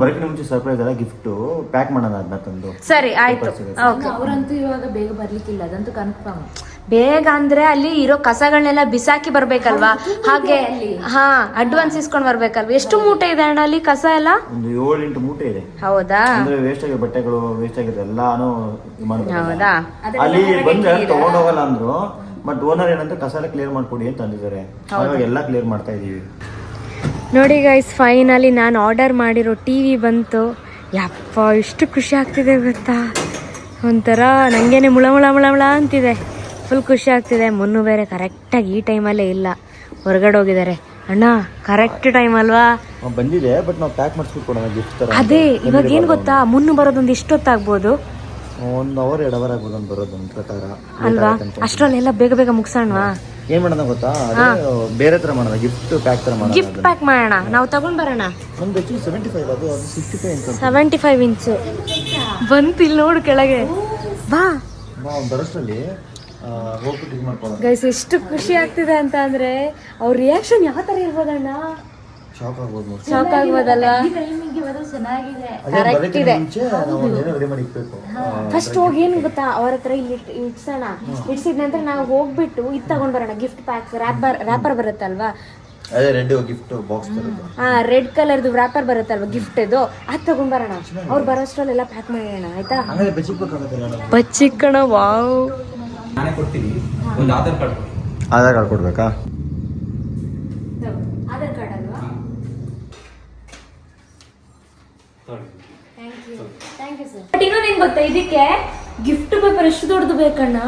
ಬರಕ್ಕೆ ಮುಂಚೆ ಸರ್ಪ್ರೈಸ್ ಅಲ್ಲ, ಗಿಫ್ಟ್ ಪ್ಯಾಕ್ ಮಾಡೋಣ ಅದನ್ನ ತಂದು. ಸರಿ ಆಯ್ತು. ಅವರಂತೂ ಇವಾಗ ಬೇಗ ಬರ್ಲಿಕ್ಕಿಲ್ಲ, ಅದಂತೂ ಕನ್ಫರ್ಮ್. ಬೇಗ ಅಂದ್ರೆ ಅಲ್ಲಿ ಇರೋ ಕಸಗಳನ್ನೆಲ್ಲ ಬಿಸಾಕಿ ಬರ್ಬೇಕಲ್ವಾ, ಹಾಗೆ ಹಾ ಅಡ್ವಾನ್ಸ್ ಇಸ್ಕೊಂಡ್ ಬರ್ಬೇಕಲ್ವಾ. ಎಷ್ಟು ಮೂಟೆ ಇದೆ ಅಣ್ಣ ಅಲ್ಲಿ ಕಸ ಎಲ್ಲ? ಒಂದು 7-8 ಮೂಟೆ ಇದೆ. ಹೌದಾ? ಅಂದ್ರೆ ವೇಸ್ಟ್ ಆಗಿರೋ ಬಟ್ಟೆಗಳು, ವೇಸ್ಟ್ ಆಗಿರೋ ಎಲ್ಲಾನು ಮಾಡ್ಬೇಕು. ಹೌದಾ? ಅಲ್ಲಿ ಬಂದ್ರೆ ತಗೊಂಡೋಗಲ್ಲ ಅಂದ್ರು, ಬಟ್ ಓನರ್ ಏನಂತ ಕಸ ಎಲ್ಲ ಕ್ಲಿಯರ್ ಮಾಡ್ಕೊಡಿ ಅಂತ ಅಂದಿದ್ದಾರೆ. ಹಾಗಾಗಿ ಎಲ್ಲ ಕ್ಲಿಯರ್ ಮಾಡ್ತಾ ಇದೀವಿ. ನೋಡಿ ಗೈಸ್, ಫೈನಲಿ ನಾನು ಆರ್ಡರ್ ಮಾಡಿರೋ ಟಿವಿ ಬಂತು. ಯಪ್ಪ ಎಷ್ಟು ಖುಷಿ ಆಗ್ತಿದೆ ಗೊತ್ತಾ, ಒಂಥರ ನಂಗೇನೆ ಮುಳ ಮುಳ ಮುಳ ಮುಳ ಅಂತಿದೆ. ಫುಲ್ ಖುಷಿ ಆಗ್ತಿದೆ. ಮುನ್ನು ಬೇರೆ ಕರೆಕ್ಟಾಗಿ ಈ ಟೈಮಲ್ಲೇ ಇಲ್ಲ, ಹೊರಗಡೆ ಹೋಗಿದ್ದಾರೆ. ಅಣ್ಣ ಕರೆಕ್ಟ್ ಟೈಮ್ ಅಲ್ವಾ? ಬಂದಿದೆ, ಬಟ್ ನಾವು ಪ್ಯಾಕ್ ಮಾಡಿಸ್ಬಿಟ್ಟು ಕೊಡೋಣ ಗಿಫ್ಟ್ ತರ. ಅದೇ ಇವಾಗ ಏನ್ ಗೊತ್ತಾ, ಮುನ್ನು ಬರೋದೊಂದು ಎಷ್ಟೊತ್ತಾಗ್ಬೋದು? 1 hour 2 hour ಆಗ್ಬೋದು ಅಂತ ಬರೋದು ನನ್ನ ಪ್ರಕಾರ ಅಲ್ವಾ? ಅಷ್ಟ್ರಲ್ಲೆಲ್ಲ ಬೇಗ ಬೇಗ ಮುಗಿಸೋಣವಾ? ಏನ್ ಮಾಡೋಣ ಗೊತ್ತಾ, ಅದೇ ಬೇರೆ ತರ ಮಾಡೋಣ, ಗಿಫ್ಟ್ ಪ್ಯಾಕ್ ತರ ಮಾಡೋಣ. ಗಿಫ್ಟ್ ಪ್ಯಾಕ್ ಮಾಡೋಣ, ನಾವು ತಗೊಂಡ್ ಬರೋಣ. ನಮ್ದು 75, ಅದು 65 ಅಂತ. 75 ಇಂಚು ಬಂತು ಇಲ್ಲಿ ನೋಡು ಕೆಳಗೆ. ಬಾ ಬರೋಷ್ಟರಲ್ಲಿ ಹೋಗ್ಬಿಟ್ಟು ಇದು ಮಾಡ್ಕೊಳ್ಳೋಣ. ಗೈಸ್ ಎಷ್ಟು ಖುಷಿ ಆಗ್ತಿದೆ ಅಂತ ಅಂದ್ರೆ ಅವ್ರ ರಿಯಾಕ್ಷನ್ ಯಾವ ತರ ಇರ್ಬೋದಣ್ಣ? ಶಾಕ್ ಆಗ್ಬೋದು. ಶಾಕ್ ಆಗ್ಬೋದಲ್ವಾ? ಅದೇ ಬರೋಕ್ಕಿಂತ ಮುಂಚೆ ನಾವು ಏನೋ ರೆಡಿ ಮಾಡಿ ಇಕ್ಬೇಕು. ಫಸ್ಟ್ ಹೋಗಿ ಏನ್ ಗೊತ್ತಾ, ಅವ್ರ ಹತ್ರ ಇಲ್ಲಿ ಇಡ್ಸೋಣ. ಇಡ್ಸಿದ ನಂತರ ನಾವು ಹೋಗ್ಬಿಟ್ಟು ಇದು ತಗೊಂಡ್ ಬರೋಣ, ಗಿಫ್ಟ್ ಪ್ಯಾಕ್ ರ್ಯಾಪರ್ ಬರುತ್ತಲ್ವಾ? ಅದೇ ರೆಡ್ ಗಿಫ್ಟ್ ಬಾಕ್ಸ್ ತರೋದು. ರೆಡ್ ಕಲರ್ದು ರ್ಯಾಪರ್ ಬರುತ್ತಲ್ವಾ ಗಿಫ್ಟ್, ಅದು ತಗೊಂಡ್ ಬರೋಣ. ಅವ್ರು ಬರೋಷ್ಟ್ರಲ್ಲೆಲ್ಲ ಪ್ಯಾಕ್ ಮಾಡೋಣ ಆಯ್ತಾ? ಹಂಗಾದ್ರೆ ಬಚ್ಚಿಕ್ಬೇಕಾಗತ್ತಲ್ಲ. ಬಚ್ಚಿಕ್ಕಣ. ವಾವ್, ನಾನೇ ಕೊಡ್ತೀನಿ, ಒಂದು ಆಧಾರ್ ಕಾರ್ಡ್ ಕೊಡಿ. ಆಧಾರ್ ಕಾರ್ಡ್ ಕೊಡ್ಬೇಕಾ? ಆಧಾರ್ ಕಾರ್ಡ್ ಅಲ್ವಾ? Thank you sir. ಬಟ್ ಇನ್ನೊಂದೇನ್ ಗೊತ್ತಾ, ಇದಕ್ಕೆ ಗಿಫ್ಟ್ ಪೇಪರ್ ಎಷ್ಟು ದೊಡ್ಡದು ಬೇಕಣ್ಣ?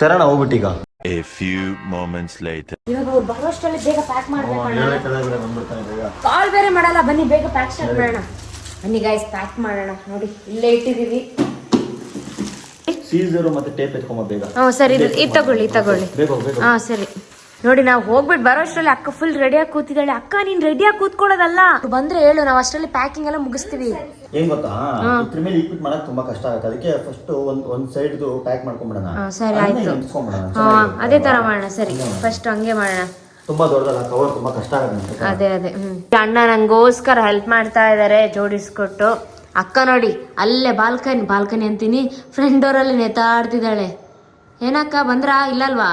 ತರೋಣ ಹೋಗ್ಬಿಟ್ಟು ಈಗ. A few moments later. ಇವಾಗ ಅವ್ರು ಬರೋಷ್ಟರಲ್ಲಿ ಬೇಗ ಪ್ಯಾಕ್ ಮಾಡ್ಬೇಕಣ್ಣ. ಕಾಲ್ ಬೇರೆ ಮಾಡಲ್ಲ, ಬನ್ನಿ ಬೇಗ ಪ್ಯಾಕ್ ಸ್ಟಾರ್ಟ್ ಮಾಡೋಣ. ಬನ್ನಿ ಗೈಸ್ ಪ್ಯಾಕ್ ಮಾಡೋಣ. ನೋಡಿ ಇಲ್ಲೇ ಇಟ್ಟಿದೀವಿ. ಸೀಸರ್ ಮತ್ತೆ ಟೇಪ್ ಎತ್ಕೊಂಬ ಬೇಗ. ಸರಿ, ಇದು ತಗೊಳ್ಳಿ. ಹಾ ಸರಿ. ನೋಡಿ ನಾವು ಹೋಗ್ಬಿಟ್ಟು ಬರೋಷ್ಟರಲ್ಲಿ ಅಕ್ಕ ಫುಲ್ ರೆಡಿಯಾಗಿ ಕೂತಿದ್ದಾಳೆ. ಅಕ್ಕ ನೀನ್ ರೆಡಿಯಾಗಿ ಕೂತ್ಕೊಳ್ಳೋದಲ್ಲ, ಬಂದ್ರೆ ಹೇಳು, ನಾವು ಅಷ್ಟರಲ್ಲಿ ಪ್ಯಾಕಿಂಗ್ ಎಲ್ಲ ಮುಗಿಸ್ತೀವಿ. ಏನ್ ಗೊತ್ತಾ, ಇದ್ರ ಮೇಲೆ ಇಕ್ಬಿಟ್ ಮಾಡಕ್ ತುಂಬಾ ಕಷ್ಟ ಆಗುತ್ತೆ. ಅದಕ್ಕೆ ಫಸ್ಟ್ ಒಂದ್ ಸೈಡ್ ಪ್ಯಾಕ್ ಮಾಡ್ಕೊಂಡ್ಬಿಡೋಣ. ಸರಿ ಆಯ್ತು, ಅದೇ ತರ ಮಾಡೋಣ. ಸರಿ ಫಸ್ಟ್ ಹಂಗೆ ಮಾಡೋಣ. ತುಂಬಾ ದೊಡ್ಡದಲ್ಲ, ಕವರ್ ತುಂಬಾ ಕಷ್ಟ ಆಗುತ್ತೆ. ಅದೇ ಅಣ್ಣ ನಂಗೋಸ್ಕರ ಹೆಲ್ಪ್ ಮಾಡ್ತಾ ಇದಾರೆ ಜೋಡಿಸ್ಕೊಟ್ಟು. ಅಕ್ಕ ನೋಡಿ ಅಲ್ಲೇ ಬಾಲ್ಕನಿ ಅಂತೀನಿ, ಫ್ರಂಟ್ ಡೋರಲ್ಲಿ ನೇತಾಡ್ತಿದ್ದಾಳೆ. ಏನಕ್ಕ ಬಂದ್ರಾ? ಇಲ್ಲಲ್ವಾ?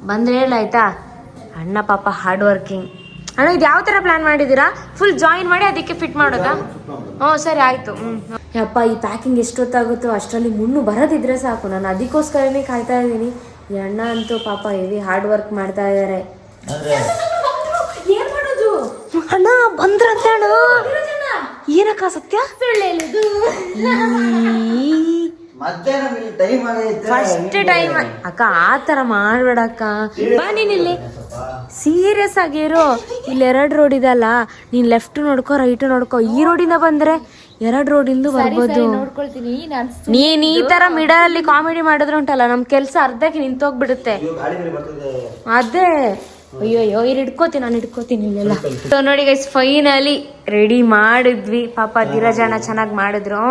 ಬಂದ್ರೆ ಹೇಳ ಆಯ್ತಾ. ಅಣ್ಣ ಪಾಪ ಹಾರ್ಡ್ ವರ್ಕಿಂಗ್. ಅಣ್ಣ ಇದು ಯಾವ ತರ ಪ್ಲಾನ್ ಮಾಡಿದೀರಾ? ಫುಲ್ ಜಾಯಿನ್ ಮಾಡಿ ಅದಕ್ಕೆ ಫಿಟ್ ಮಾಡೋದಾ? ಸರಿ ಆಯ್ತು. ಯಪ್ಪ ಈ ಪ್ಯಾಕಿಂಗ್ ಎಷ್ಟೊತ್ತಾಗುತ್ತೋ ಅಷ್ಟರಲ್ಲಿ ಮುನ್ನು ಬರೋದಿದ್ರೆ ಸಾಕು. ನಾನು ಅದಕ್ಕೋಸ್ಕರನೇ ಕಾಯ್ತಾ ಇದ್ದೀನಿ. ಈ ಅಣ್ಣ ಅಂತೂ ಪಾಪ ಹೆವಿ ಹಾರ್ಡ್ ವರ್ಕ್ ಮಾಡ್ತಾ ಇದಾರೆ. ಏನ್ ಮಾಡೋದು ಅಣ್ಣ? ಬಂದ್ರಂತೆ ಅಣ್ಣ. ಏನಕ್ಕ ಸತ್ಯ? ಫಸ್ಟ್ ಟೈಮ್ ಅಕ್ಕ ಆತರ ಮಾಡ್ಬೇಡಕ್ಕ. ಬಾ ನೀನ್ ಇಲ್ಲಿ ಸೀರಿಯಸ್ ಆಗಿರೋ. ಇಲ್ಲಿ 2 ರೋಡ್ ಇದಲ್ಲ, ನೀನ್ ಲೆಫ್ಟ್ ನೋಡ್ಕೋ ರೈಟ್ ನೋಡ್ಕೋ. ಈ ರೋಡಿಂದ ಬಂದ್ರೆ 2 ರೋಡಿಂದ ಬರ್ಬೋದು. ನೀನ್ ಈ ತರ ಮಿಡಲ್ ಅಲ್ಲಿ ಕಾಮಿಡಿ ಮಾಡಿದ್ರೆ ಉಂಟಲ್ಲ, ನಮ್ ಕೆಲ್ಸ ಅರ್ಧಕ್ಕೆ ನಿಂತೋಗ್ಬಿಡುತ್ತೆ. ಅದೇ ಅಯ್ಯೋ ಇಲ್ಲಿ ನಾನು ಇಟ್ಕೋತೀನಿ ಇಲ್ಲೆಲ್ಲ. ಸೊ ನೋಡಿ ಗೈಸ್ ಫೈನಲಿ ರೆಡಿ ಮಾಡಿದ್ವಿ. ಪಾಪ ಧೀರಜಣ್ಣ ಚೆನ್ನಾಗಿ ಮಾಡಿದ್ರು.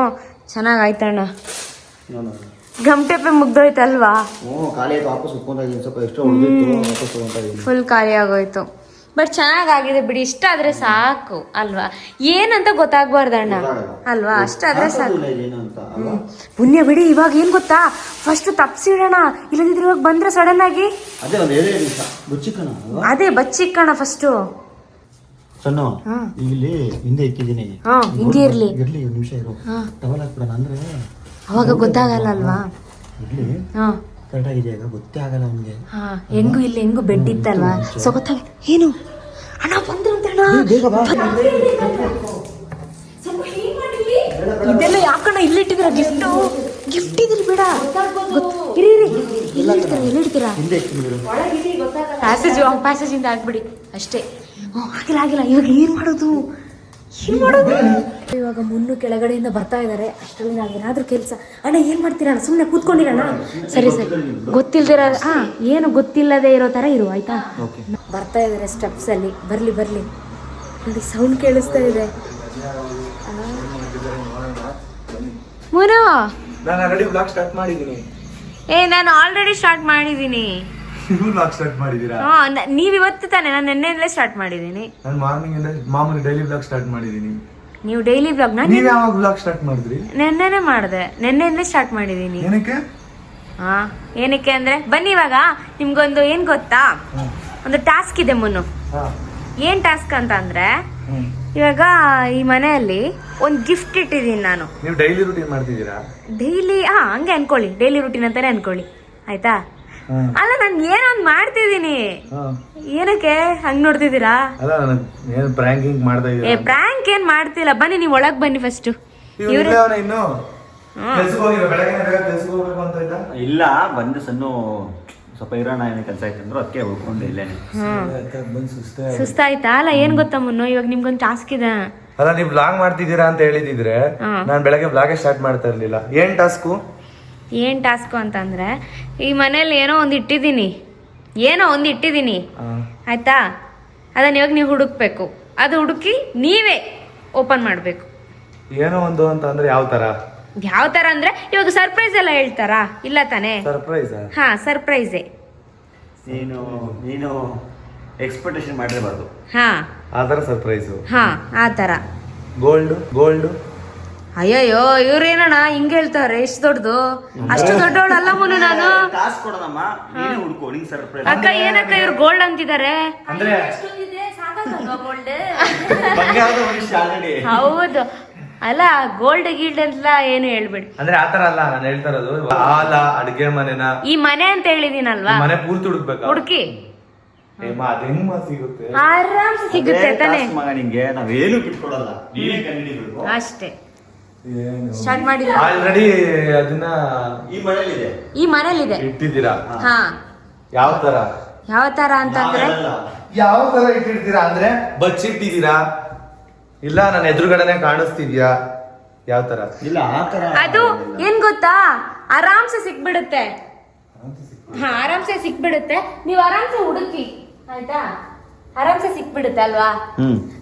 ಚೆನ್ನಾಗ್ ಆಯ್ತಣ್ಣ. ಗಮಟೆಪೆ ಮುಗ್ದೋಯ್ತಲ್ವಾ? ಫುಲ್ ಖಾಲಿ ಆಗೋಯ್ತು. ಬಟ್ ಚೆನ್ನಾಗಾಗಿದೆ ಬಿಡಿ, ಇಷ್ಟ ಆದ್ರೆ ಸಾಕು ಅಲ್ವಾ? ಏನಂತ ಗೊತ್ತಾಗ್ಬಾರ್ದಣ್ಣ ಅಲ್ವಾ? ಅಷ್ಟಾದ್ರೆ ಸಾಕು. ಪುಣ್ಯ ಬಿಡಿ. ಇವಾಗ ಏನ್ ಗೊತ್ತಾ, ಫಸ್ಟ್ ತಪ್ಸಿಡೋಣ, ಇಲ್ಲದಿದ್ರೆ ಇವಾಗ ಬಂದ್ರೆ ಸಡನ್ ಆಗಿ ಅದೇ ಬಚ್ಚಿಕ್ಕಣ ಫಸ್ಟ್. ಇಲ್ಲಿ ಹಿಂದೆ ಇಕ್ಕಿದ್ದೀನಿ, ಹಿಂಗೆ ಇರ್ಲಿ, ನಿಮಿಷ ಇರು, ಟವಲ್ ಹಾಕ್ಬಿಡೋಣ. ಅಂದ್ರೆ ಅವಾಗ ಗೊತ್ತಾಗಲ್ಲ ಅಲ್ವಾ? ಕರೆಕ್ಟ್ ಆಗಿದೆ, ಗೊತ್ತೇ ಆಗಲ್ಲ ಅವನಿಗೆ. ಹೆಂಗು ಬೆಡ್ ಇತ್ತಲ್ವಾ? ಸೊ ಗೊತ್ತಾಗ ಏನು ಅಣ್ಣ ಬಂದ್ರು ಅಂತ. ಇದೆಲ್ಲ ಯಾಕಣ್ಣ ಇಲ್ಲಿಟ್ಟಿದ್ರ? ಗಿಫ್ಟ್ ಇದ್ರಿ ಬೇಡ, ಎಲ್ಲಿಡ್ತೀರಾ? ಪ್ಯಾಸೇಜ್ ಇಂದ ಹಾಕ್ಬಿಡಿ ಅಷ್ಟೇ. ಆಗಿಲ್ಲ. ಇವಾಗ ಏನ್ ಮಾಡೋದು? ಇವಾಗ ಮುನ್ನು ಕೆಳಗಡೆಯಿಂದ ಬರ್ತಾ ಇದಾರೆ. ಅಷ್ಟರಲ್ಲಿ ನಾವು ಏನಾದ್ರೂ ಕೆಲಸ. ಅಣ್ಣ ಏನ್ ಮಾಡ್ತೀರಾ? ಸುಮ್ನೆ ಕೂತ್ಕೊಂಡಿರೋಣ. ಸರಿ ಗೊತ್ತಿಲ್ದಿರ ಏನು ಗೊತ್ತಿಲ್ಲದೆ ಇರೋ ತರ ಇರು ಆಯ್ತಾ? ಬರ್ತಾ ಇದಾರೆ ಸ್ಟೆಪ್ಸ್ ಅಲ್ಲಿ. ಬರ್ಲಿ ನೋಡಿ, ಸೌಂಡ್ ಕೇಳಿಸ್ತಾ ಇದೆ. ಮುನು ನಾನು ಆಲ್ರೆಡಿ ಬ್ಲಾಗ್ ಸ್ಟಾರ್ಟ್ ಮಾಡಿದ್ದೀನಿ. ನಾನು ಆಲ್ರೆಡಿ ಸ್ಟಾರ್ಟ್ ಮಾಡಿದ್ದೀನಿ. ನೀವು ಬ್ಲಾಗ್ ಸ್ಟಾರ್ಟ್ ಮಾಡಿದೀರಾ? ನೀವ್ ಇವತ್ತು ತಾನೆ? ನಾನು ನೆನ್ನೆಯಿಂದಲೇ ಸ್ಟಾರ್ಟ್ ಮಾಡಿದ್ದೀನಿ. ನಾನು ಮಾರ್ನಿಂಗ್ ಇಂದ ಮಾಮೂಲಿ ಡೈಲಿ ಬ್ಲಾಗ್ ಸ್ಟಾರ್ಟ್ ಮಾಡಿದ್ದೀನಿ. ನೀವು ಡೈಲಿ ಬ್ಲಾಗ್? ನೀವು ಯಾವಾಗ ಬ್ಲಾಗ್ ಸ್ಟಾರ್ಟ್ ಮಾಡಿದ್ರಿ? ನೆನ್ನೆನೇ ಮಾಡಿದೆ, ನೆನ್ನೆಯಿಂದಲೇ ಸ್ಟಾರ್ಟ್ ಮಾಡಿದ್ದೀನಿ. ಏನಕ್ಕೆ? ಹಾ ಏನಕ್ಕೆ ಅಂದ್ರೆ ಬನ್ನಿ ಇವಾಗ ನಿಮ್ಗೊಂದು ಏನ್ ಗೊತ್ತಾ, ಒಂದು ಟಾಸ್ಕ್ ಇದೆ ಮುನ್ನು. ಹಾ. ಏನ್ ಟಾಸ್ಕ್ ಅಂತ ಅಂದ್ರೆ ಹ್ಮ್. ಇವಾಗ ಈ ಮನೆಯಲ್ಲಿ ಒಂದ್ ಗಿಫ್ಟ್ ಇಟ್ಟಿದೀನಿ ನಾನು. ನೀವು ಡೈಲಿ ರೂಟೀನ್ ಮಾಡ್ತಿದ್ದೀರಾ? ಡೈಲಿ ಹಂಗೆ ಅನ್ಕೊಳ್ಳಿ, ಡೈಲಿ ರೂಟೀನ್ ಅಂತಾನೆ ಅನ್ಕೊಳ್ಳಿ ಆಯ್ತಾ. ಹ್ಮ್. ಅಲ್ಲ ನಾನು ಏನೋ ಒಂದ್ ಮಾಡ್ತಿದೀನಿ. ಹಾ. ಏನಕ್ಕೆ ಹಂಗ್ ನೋಡ್ತಿದ್ದೀರಾ? ಅಲ್ಲ ನಾನು ಏನು ಪ್ರಾಂಕಿಂಗ್ ಮಾಡ್ತಾ ಏ ಇದ್ದೀರಾ? ಪ್ರ್ಯಾಂಕ್ ಏನ್ ಮಾಡ್ತಿಲ್ಲ, ಬನ್ನಿ ನೀವ್ ಒಳಗ್ ಬನ್ನಿ ಫಸ್ಟ್. ಇವ್ರು ಇನ್ನು ಕೆಲ್ಸಕ್ಕೆ ಹೋಗಿಲ್ಲ, ಬೆಳಗ್ಗೆ ಕೆಲ್ಸಕ್ಕೆ ಹೋಗ್ಬೇಕು ಅಂತ ಇದ್ದ. ಇಲ್ಲ ಬಂದು ಸಣ್ಣ ಸ್ವಲ್ಪ ಇರೋಣ ಏನೋ ಕೆಲಸ ಆಯ್ತು ಅಂದ್ರು ಅದಕ್ಕೆ ಉಳ್ಕೊಂಡು ಇಲ್ಲೇನೆ. ಬಂದು ಸುಸ್ತೇ. ಸುಸ್ತಾಯ್ತಾ? ಅಲ್ಲ ಏನ್ ಗೊತ್ತಾ ಮುನ್ನು, ಇವಾಗ ನಿಮ್ಗೊಂದ್ ಟಾಸ್ಕ್ ಇದೆ. ಅಲ್ಲ ನೀವು ಬ್ಲಾಗ್ ಮಾಡ್ತಿದ್ದೀರಾ ಅಂತ ಹೇಳಿದಿದ್ರೆ ನಾನು ಬೆಳಗ್ಗೆ ಬ್ಲಾಗೇ ಸ್ಟಾರ್ಟ್ ಮಾಡ್ತಾ ಇರ್ಲಿಲ್ಲ. ಏನ್ ಟಾಸ್ಕು? ಏನ್ ಟಾಸ್ಕ್ ಅಂತಂದ್ರೆ ಈ ಮನೇಲಿ ಏನೋ ಒಂದ್ ಇಟ್ಟಿದೀನಿ, ಆಯ್ತಾ. ಅದನ್ನ ಇವಾಗ ನೀವು ಹುಡುಕ್ಬೇಕು. ಅದು ಹುಡುಕಿ ನೀವೇ ಓಪನ್ ಮಾಡ್ಬೇಕು. ಏನೋ ಒಂದು ಅಂತ ಅಂದ್ರೆ ಯಾವ ತರ? ಯಾವ ತರ ಅಂದ್ರೆ ಇವಾಗ ಸರ್ಪ್ರೈಸ್ ಎಲ್ಲ ಹೇಳ್ತಾರಾ? ಇಲ್ಲ ತಾನೇ? ಸರ್ಪ್ರೈಸ್. ಹಾ ಸರ್ಪ್ರೈಸೇ. ನೀನು ಎಕ್ಸ್ಪೆಕ್ಟೇಷನ್ ಮಾಡಿರಬಾರ್ದು. ಹಾ ಆ ತರ ಸರ್ಪ್ರೈಸ್. ಹಾ ಆ ತರ. ಗೋಲ್ಡ್. ಅಯ್ಯಯ್ಯೋ ಇವ್ರೇನಣ್ಣ ಹಿಂಗ್ ಹೇಳ್ತಾರೆ, ಎಷ್ಟು ದೊಡ್ಡದು? ಅಷ್ಟು ದೊಡ್ಡವಳಲ್ಲ ಮುನ್ನು ನಾನು. ಟಾಸ್ಕ್ ಕೊಡೋದಮ್ಮ, ನೀನೇ ಹುಡುಕೋ, ನಿಂಗೆ ಸರ್ಪ್ರೈಸ್. ಅಕ್ಕ ಏನಕ್ಕ ಇವ್ರು ಗೋಲ್ಡ್ ಅಂತಿದ್ದಾರೆ? ಅಂದ್ರೆ ಬಂಗಾರದ ಮನುಷ್ಯ ಆಲ್ರೆಡಿ. ಹೌದು. ಅಲ್ಲ ಗೋಲ್ಡ್ ಗೀಲ್ಡ್ ಅಂತ ಏನು ಹೇಳ್ಬೇಡಿ. ಅಂದ್ರೆ ಆತರ ಅಲ್ಲ ನಾನು ಹೇಳ್ತಾ ಇರೋದು. ಹಾಲ ಅಡ್ಗೆ ಮನೆನ ಈ ಮನೆ ಅಂತ ಹೇಳಿದೀನಲ್ವಾ, ಮನೆ ಪೂರ್ತಿ ಹುಡುಕ್ಬೇಕಾ? ಹುಡುಕಿ ಅದ್ ಹೆಂಗ್ ಸಿಗುತ್ತೆ? ಆರಾಮ್ ಸಿಗುತ್ತೆ ತಾನೆ. ಮಗ ನಿಂಗೆ ನಾವೇನು ಬಿಟ್ಕೊಡಲ್ಲ, ನೀನೇ ಕಂಡಿಡಿಬೇಕು ಅಷ್ಟೇ. ಸ್ಟಾರ್ಟ್ ಮಾಡಿದ ಆಲ್ರೆಡಿ ಅದನ್ನ ಈ ಮನೇಲಿ ಇದೆ ಇಟ್ಟಿದ್ದೀರಾ? ಹಾ. ಯಾವ ತರ? ಯಾವ ತರ ಅಂತಂದ್ರೆ ಯಾವ ತರ ಇಟ್ಟಿರ್ತೀರಾ ಅಂದ್ರೆ ಬಚ್ಚಿಟ್ಟಿದ್ದೀರಾ ಇಲ್ಲ ನನ್ನ ಎದುರುಗಡೆನೆ ಕಾಣಿಸ್ತಿದ್ಯಾ? ಯಾವ ತರ? ಇಲ್ಲ ಆ ತರ ಅದು ಏನ್ ಗೊತ್ತಾ, ಆರಾಮ್ಸೆ ಸಿಕ್ಬಿಡುತ್ತೆ. ಹಾ ಆರಾಮ್ಸೆ ಸಿಕ್ಬಿಡುತ್ತೆ. ನೀವು ಆರಾಮ್ಸೆ ಹುಡುಕಿ ಆಯ್ತಾ, ಆರಾಮ್ಸೆ ಸಿಕ್ಬಿಡುತ್ತೆ ಅಲ್ವಾ.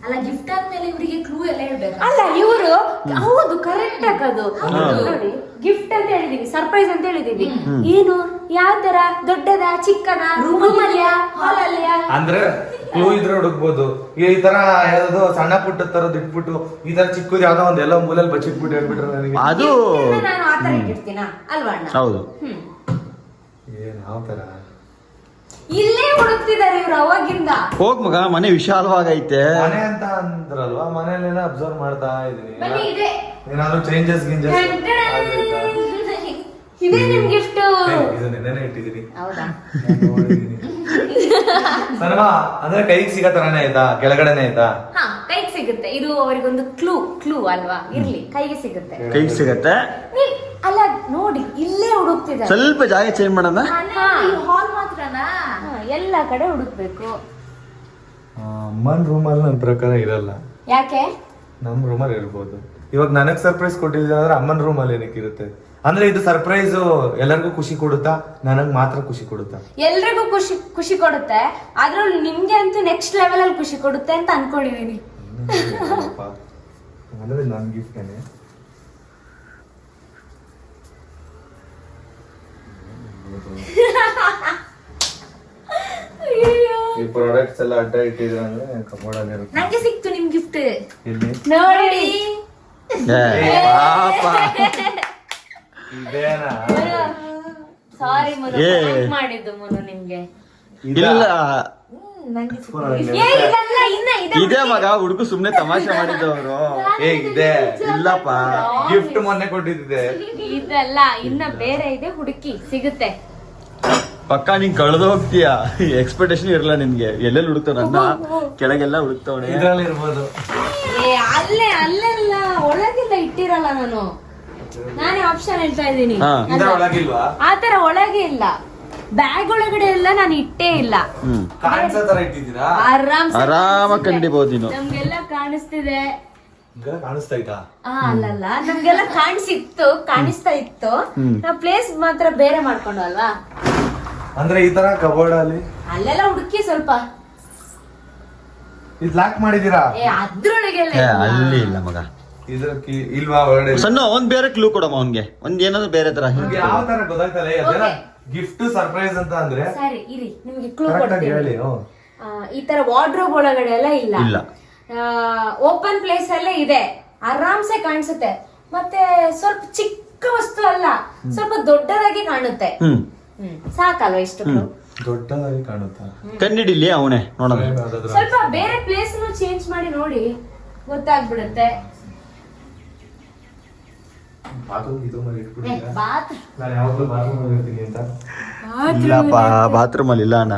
ಅಲ್ಲ ಗಿಫ್ಟ್ ಆದ್ಮೇಲೆ ಇವರಿಗೆ ಕ್ಲೂ ಎಲ್ಲ ಹೇಳ್ಬೇಕು. ಅಲ್ಲ ಇವರು ಹೌದು ಕರೆಕ್ಟ್ ಆಗೋದು ನೋಡಿ. ಗಿಫ್ಟ್ ಅಂತ ಹೇಳಿದೀವಿ, ಸರ್ಪ್ರೈಸ್ ಅಂತ ಹೇಳಿದೀವಿ. ಏನು ಯಾವ ತರ, ದೊಡ್ಡದ ಚಿಕ್ಕದ, ರೂಮಲ್ಲಿಯ ಹಾಲಲ್ಲಿಯ? ಅಂದ್ರೆ ಕ್ಲೂ ಇದ್ರೆ ಹುಡುಕ್ಬೋದು. ಈ ತರ ಯಾವ್ದು ಸಣ್ಣ ಪುಟ್ಟ ತರದ್ ಇಟ್ಬಿಟ್ಟು ಈ ತರ ಚಿಕ್ಕದು ಯಾವ್ದೋ ಒಂದ್ ಎಲ್ಲ ಮೂಲೆಯಲ್ಲಿ ಬಚ್ಚಿಟ್ಬಿಟ್ಟು ಹೇಳ್ಬಿಟ್ರೆ ನನಗೆ ಅದು ನಾನು ಆತರ ಇಟ್ಟಿರ್ತೀನ ಅಲ್ವಾ ಅಣ್ಣ? ಹೌದು. ಏನ್ ಯಾವ ತರ? ಇಲ್ಲೇ ಹುಡುಕ್ತಿದ್ದಾರೆ ಇವ್ರು ಅವಾಗಿಂದ. ಹೋಗ್ ಮಗ, ಮನೆ ವಿಶಾಲವಾಗೈತೆ. ಮನೆ ಅಂತ ಅಂದ್ರಲ್ವಾ, ಮನೇಲೆಲ್ಲ ಅಬ್ಸರ್ವ್ ಮಾಡ್ತಾ ಇದೀನಿ. ಬನ್ನಿ ಇದೆ ಏನಾದ್ರು ಚೇಂಜಸ್ ಗಿಂಜಸ್ ಇದೇ ನಿಮ್ ಗಿಫ್ಟ್. ಇದು ನೆನ್ನೆ ಇಟ್ಟಿದೀನಿ. ಹೌದಾ? ಸನ್ಮಾ ಅಂದ್ರೆ ಕೈಗೆ ಸಿಗೋ ತರಾನೇ ಆಯ್ತಾ? ಕೆಳಗಡೆನೆ ಆಯ್ತಾ? ಹಾ ಕೈಗೆ ಸಿಗುತ್ತೆ. ಇದು ಅವರಿಗೊಂದು ಕ್ಲೂ ಅಲ್ವಾ? ಇರ್ಲಿ, ಕೈಗೆ ಸಿಗುತ್ತೆ. ಕೈಗೆ ಸಿಗತ್ತೆ. ಅಲ್ಲ ನೋಡಿ ಇಲ್ಲೇ ಹುಡುಕ್ತಿದ್ದಾರೆ. ಸ್ವಲ್ಪ ಜಾಗ ಚೇಂಜ್ ಮಾಡೋಣ. ಹಾಲ್ ಮಾತ್ರನಾ? ಎಲ್ಲ ಕಡೆ ಹುಡುಕ್ಬೇಕು. ಅಮ್ಮನ್ ರೂಮಲ್ಲಿ ನನ್ನ ಪ್ರಕಾರ ಇರಲ್ಲ. ಯಾಕೆ? ನಮ್ ರೂಮಲ್ಲಿ ಇರ್ಬೋದು. ಇವಾಗ ನನಗ್ ಸರ್ಪ್ರೈಸ್ ಕೊಟ್ಟಿದ್ದೀನಿ ಅಂದ್ರೆ ಅಮ್ಮನ್ ರೂಮಲ್ಲಿ ಏನಕ್ಕೆ ಇರುತ್ತೆ? ಅಂದ್ರೆ ಇದು ಸರ್ಪ್ರೈಸ್ ಎಲ್ಲರಿಗೂ ಖುಷಿ ಕೊಡುತ್ತಾ, ನನಗ್ ಮಾತ್ರ ಖುಷಿ ಕೊಡುತ್ತಾ? ಎಲ್ರಿಗೂ ಖುಷಿ ಕೊಡುತ್ತೆ. ಅದ್ರಲ್ಲಿ ನಿಮ್ಗೆ ಅಂತೂ ನೆಕ್ಸ್ಟ್ ಲೆವೆಲ್ ಅಲ್ಲಿ ಖುಷಿ ಕೊಡುತ್ತೆ ಅಂತ ಅನ್ಕೊಂಡಿದೀನಿ. ಅಂದ್ರೆ ನನ್ ಗಿಫ್ಟ್ ಏನೇ ಈ ಪ್ರಾಡಕ್ಟ್ಸ್ ಎಲ್ಲ ಅಡ್ಡ ಇಟ್ಟಿದ್ರ ಅಂದ್ರೆ ಕಬೋರ್ಡಲ್ಲಿ ಇರುತ್ತೆ. ನಂಗೆ ಸಿಕ್ತು ನಿಮ್ ಗಿಫ್ಟ್. ಇಲ್ಲಿ ನೋಡಿ ಪಾಪ ಇದೇನಾ? ಸಾರಿ ಮುನು, ಏ. prank ಮಾಡಿದ್ದು ಮುನು ನಿಮ್ಗೆ. ಇಲ್ಲ ನಂಗೆ ಏ ಇದಲ್ಲ, ಇನ್ನ ಇದೆ. ಇದೇ ಮಗ, ಹುಡುಗ ಸುಮ್ನೆ ತಮಾಷೆ ಮಾಡಿದ್ದವರು. ಹೇಗಿದೆ? ಇಲ್ಲಪ್ಪ, ಗಿಫ್ಟ್ ಮೊನ್ನೆ ಕೊಟ್ಟಿದ್ದೆ. ಇದಲ್ಲ, ಇನ್ನ ಬೇರೆ ಇದೆ, ಹುಡುಕಿ ಸಿಗುತ್ತೆ. ಪಕ್ಕ ನೀನ್ ಕಳೆದು ಹೋಗ್ತೀಯ. ಎಕ್ಸ್ಪೆಕ್ಟೇಷನ್ ಇರಲ್ಲ ನಿನ್ಗೆ. ಎಲ್ಲೆಲ್ಲಿ ಹುಡುಕ್ತಾವ, ನನ್ನ ಕೆಳಗೆಲ್ಲ ಹುಡುಕ್ತಾವಣೆ. ಇದ್ರಲ್ಲಿ ಇರ್ಬೋದು. ಏ ಅಲ್ಲೆಲ್ಲ ಒಳಗಿಂದ ಇಟ್ಟಿರಲ್ಲ ನಾನು. ನಾನೇ ಆಪ್ಷನ್ ಹೇಳ್ತಾ ಇದ್ದೀನಿ. ಹಾ. ಇದ್ರ ಒಳಗಿಲ್ವಾ? ಆತರ ಒಳಗೆ ಇಲ್ಲ, ಬ್ಯಾಗ್ ಒಳಗಡೆ ಎಲ್ಲ ನಾನು ಇಟ್ಟೇ ಇಲ್ಲ. ಕಾಣಿಸೋ ತರ ಇಟ್ಟಿದ್ದೀರಾ? ಆರಾಮಾಗಿ ಕಂಡಿಬಹುದು ನೀನು. ನಮ್ಗೆಲ್ಲ ಕಾಣಿಸ್ತಿದೆ. ಈಗ ಕಾಣಿಸ್ತಾ ಇತ್ತಾ? ಅಲ್ಲಲ್ಲ, ನಮ್ಗೆಲ್ಲ ಕಾಣಿಸ್ತಾ ಇತ್ತು. ನಾವ್ ಪ್ಲೇಸ್ ಮಾತ್ರ ಬೇರೆ ಮಾಡ್ಕೊಂಡು ಅಲ್ವಾ. ಅಂದ್ರೆ ಈ ತರ ಕಬೋರ್ಡ್ ಅಲ್ಲಿ ಅಲ್ಲೆಲ್ಲ ಹುಡುಕಿ ಸ್ವಲ್ಪ. ಇದ್ ಲಾಕ್ ಮಾಡಿದೀರಾ? ಅದ್ರೊಳಗೆಲ್ಲ ಏ, ಅಲ್ಲಿ ಇಲ್ಲ ಮಗ. ಇದ್ರ ಇಲ್ವಾ ಒಳಗಡೆ? ಸಣ್ಣ ಒಂದ್ ಬೇರೆ ಕ್ಲೂ ಕೊಡಮ್ಮ ಅವನ್ಗೆ. ಒಂದ್ ಏನಾದ್ರು ಬೇರೆ ತರ. ನಿಮ್ಗೆ ಯಾವ ತರ ಗೊತ್ತಾಗ್ತಲ್ಲ? ಅದೆಲ್ಲ ಗಿಫ್ಟ್ ಸರ್ಪ್ರೈಸ್ ಅಂತ ಅಂದ್ರೆ ಸರಿ ಇರಿ, ನಿಮ್ಗೆ ಕ್ಲೂ ಕರೆಕ್ಟ್ ಆಗಿ ಕೊಡ್ತೀನಿ. ಹೇಳಿ. ಈ ತರ ವಾರ್ಡ್ರೋಬ್ ಒಳಗಡೆ ಎಲ್ಲ ಇಲ್ಲ. ಓಪನ್ ಪ್ಲೇಸ್ ಅಲ್ಲೇ ಇದೆ, ಆರಾಮ್ಸೆ ಕಾಣಿಸುತ್ತೆ. ಮತ್ತೆ ಸ್ವಲ್ಪ ಚಿಕ್ಕ ಚಿಕ್ಕ ವಸ್ತು ಅಲ್ಲ, ಸ್ವಲ್ಪ ದೊಡ್ಡದಾಗಿ ಕಾಣುತ್ತೆ. ಸಾಕಲ್ವಾ ಇಷ್ಟು? ದೊಡ್ಡದಾಗಿ ಕಾಣುತ್ತಾ? ಕಂಡಿಡಿಲಿ ಅವನೇ ನೋಡೋಣ. ಸ್ವಲ್ಪ ಬೇರೆ ಪ್ಲೇಸ್ ಚೇಂಜ್ ಮಾಡಿ ನೋಡಿ, ಗೊತ್ತಾಗ್ಬಿಡುತ್ತೆ. ಬಾತ್ರೂಮ್ ಇದು ಮಾಡಿ ಇಟ್ಬಿಟ್ಟಿದ್ದೀರಾ? ಬಾತ್ ನಾನು ಯಾವಾಗಲೂ ಬಾತ್ರೂಮ್ ಹೋಗಿರ್ತೀನಿ ಅಂತ. ಇಲ್ಲಪ್ಪ, ಬಾತ್ರೂಮ್ ಅಲ್ಲಿ ಇಲ್ಲ ಅಣ್ಣ.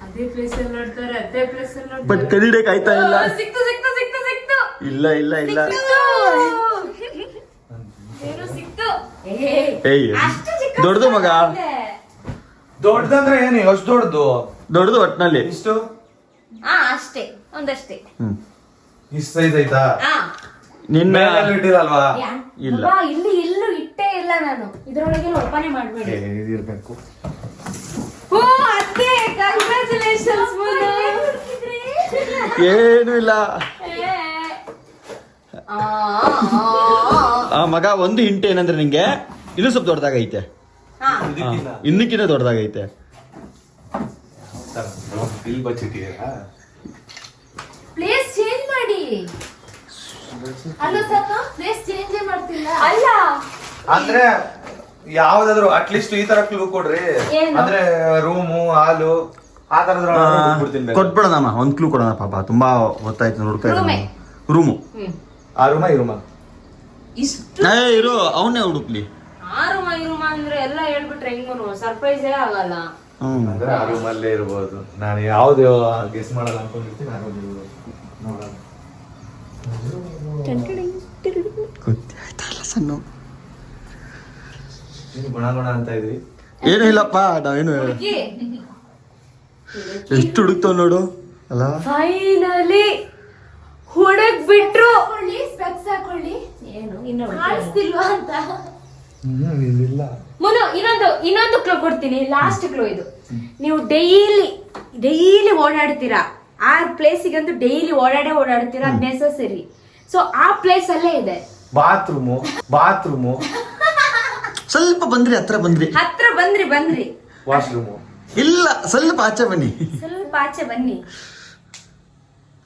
ಅದೇ ಪ್ಲೇಸ್ ಅಲ್ಲಿ ನೋಡ್ತಾರೆ, ಅದೇ ಪ್ಲೇಸ್ ಅಲ್ಲಿ ನೋಡ್ತಾರೆ. ಬಟ್ ಕನ್ನಡಕ್ಕೆ ಆಯ್ತಾ ಇಲ್ಲ. ಸಿಕ್ತು ಸಿಕ್ತು ಸಿಕ್ತು ಸಿಕ್ತು. ಇಲ್ಲ ಇಲ್ಲ ಇಲ್ಲ. ಏನು ಸಿಕ್ತು? ಏಯ್ ದೊಡ್ಡದು ಮಗ. ದೊಡ್ಡದಂದ್ರೆ ಏನು? ಎಷ್ಟು ದೊಡ್ಡದು? ದೊಡ್ಡದು ಒಟ್ನಲ್ಲಿ. ಇಷ್ಟು ಅಷ್ಟೇ, ಒಂದಷ್ಟೇ. ಇಷ್ಟು ಸೈಜ್ ಐತಾ? ನಿನ್ನ ಮೇಲೆ ಇಟ್ಟಿರಲ್ವಾ? ಇಲ್ಲ. ಅಬ್ಬಾ, ಇಲ್ಲಿ ಎಲ್ಲೂ ಇಟ್ಟೇ ಇಲ್ಲ ನಾನು. ಇದ್ರೊಳಗೆ ಓಪನ್ ಮಾಡ್ಬೇಡಿ. ಇದಿರ್ಬೇಕು. ಓ ಅತ್ತೆ, ಕಂಗ್ರಾಚುಲೇಷನ್ಸ್. ಏನು ಇಲ್ಲ. ಆ ಮಗ ಒಂದು ಹಿಂಟ್ ಏನಂದ್ರೆ ನಿಂಗೆ ಇನ್ನೂ ಸ್ವಲ್ಪ ದೊಡ್ಡದಾಗೈತೆ. ಇನ್ನಕ್ಕಿಂತ ದೊಡ್ಡದಾಗೈತೆ. ಬಿಲ್ ಬಚ್ಚಿಟ್ಟಿದ್ದೀರಾ? ಪ್ಲೇಸ್ ಚೇಂಜ್ ಮಾಡಿ. ಅಲ್ಲ ಸರ್, ಪ್ಲೇಸ್ ಚೇಂಜ್ ಮಾಡ್ತಿಲ್ಲ. ಅಲ್ಲ ಅಂದ್ರೆ ಯಾವ್ದಾದ್ರು ಅಟ್ಲೀಸ್ಟ್ ಈ ತರ ಕ್ಲೂ ಕೊಡ್ರಿ. ಏನು? ಅಂದ್ರೆ ರೂಮು, ಹಾಲು, ಆ ತರದ್ರ ಕೊಟ್ಬಿಡೋಣಮ್ಮ, ಒಂದ್ ಕ್ಲೂ ಕೊಡೋಣ ಪಾಪ. ತುಂಬಾ ಗೊತ್ತಾಯ್ತು ನೋಡ್ತಾ ರೂಮೇ. ರೂಮು. ಆ ರೂಮ ಈ ರೂಮ ಇಷ್ಟು ಇರು ಅವನೇ ಹುಡುಕ್ಲಿ. ಆ ರೂಮ ಅಂದ್ರೆ ಎಲ್ಲ ಹೇಳ್ಬಿಟ್ರೆ ಹೆಂಗು ಸರ್ಪ್ರೈಸೇ ಆಗಲ್ಲ. ಅಂದ್ರೆ ಆ ರೂಮ್ ಅಲ್ಲೇ ಇರ್ಬೋದು. ನಾನು ಯಾವ್ದು ಗೆಸ್ ಮಾಡಲ್ಲ ಅನ್ಕೊಂಡಿರ್ತೀನಿ. ನಾನು ನೋಡೋಣ. ಗೊತ್ತಾಯ್ತಲ್ಲ ಸಣ್ಣ. ನೀನು ಗುಣ ಗುಣ ಅಂತ ಇದ್ರಿ. ಏನು ಇಲ್ಲಪ್ಪ, ನಾವೇನು ಎಷ್ಟು ಹುಡುಕ್ತಾವ್ ನೋಡು ಅಲ್ಲ. ಫೈನಲಿ ಹುಡುಕ್ ಬಿಟ್ರು. ಸ್ಪೆಕ್ಸ್ ಹಾಕೊಳ್ಳಿ. ಏನು ಇನ್ನು ಕಾಣಿಸ್ತಿಲ್ವಾ ಅಂತ. ಇಲ್ಲ ಮುನು, ಇನ್ನೊಂದು ಕ್ಲೂ ಕೊಡ್ತೀನಿ. ಲಾಸ್ಟ್ ಕ್ಲೂ ಇದು. ನೀವು ಡೈಲಿ ಓಡಾಡ್ತೀರಾ. ಆ ಪ್ಲೇಸಿಗಂತೂ ಡೈಲಿ ಓಡಾಡ್ತೀರಾ, ನೆಸಸರಿ. ಸೊ ಆ ಪ್ಲೇಸ್ ಅಲ್ಲೇ ಇದೆ. ಬಾತ್ರೂಮು ಸ್ವಲ್ಪ ಬಂದ್ರಿ, ಹತ್ರ ಬಂದ್ರಿ. ವಾಶ್ರೂಮು ಇಲ್ಲ, ಸ್ವಲ್ಪ ಆಚೆ ಬನ್ನಿ. ಸ್ವಲ್ಪ ಆಚೆ ಬನ್ನಿ.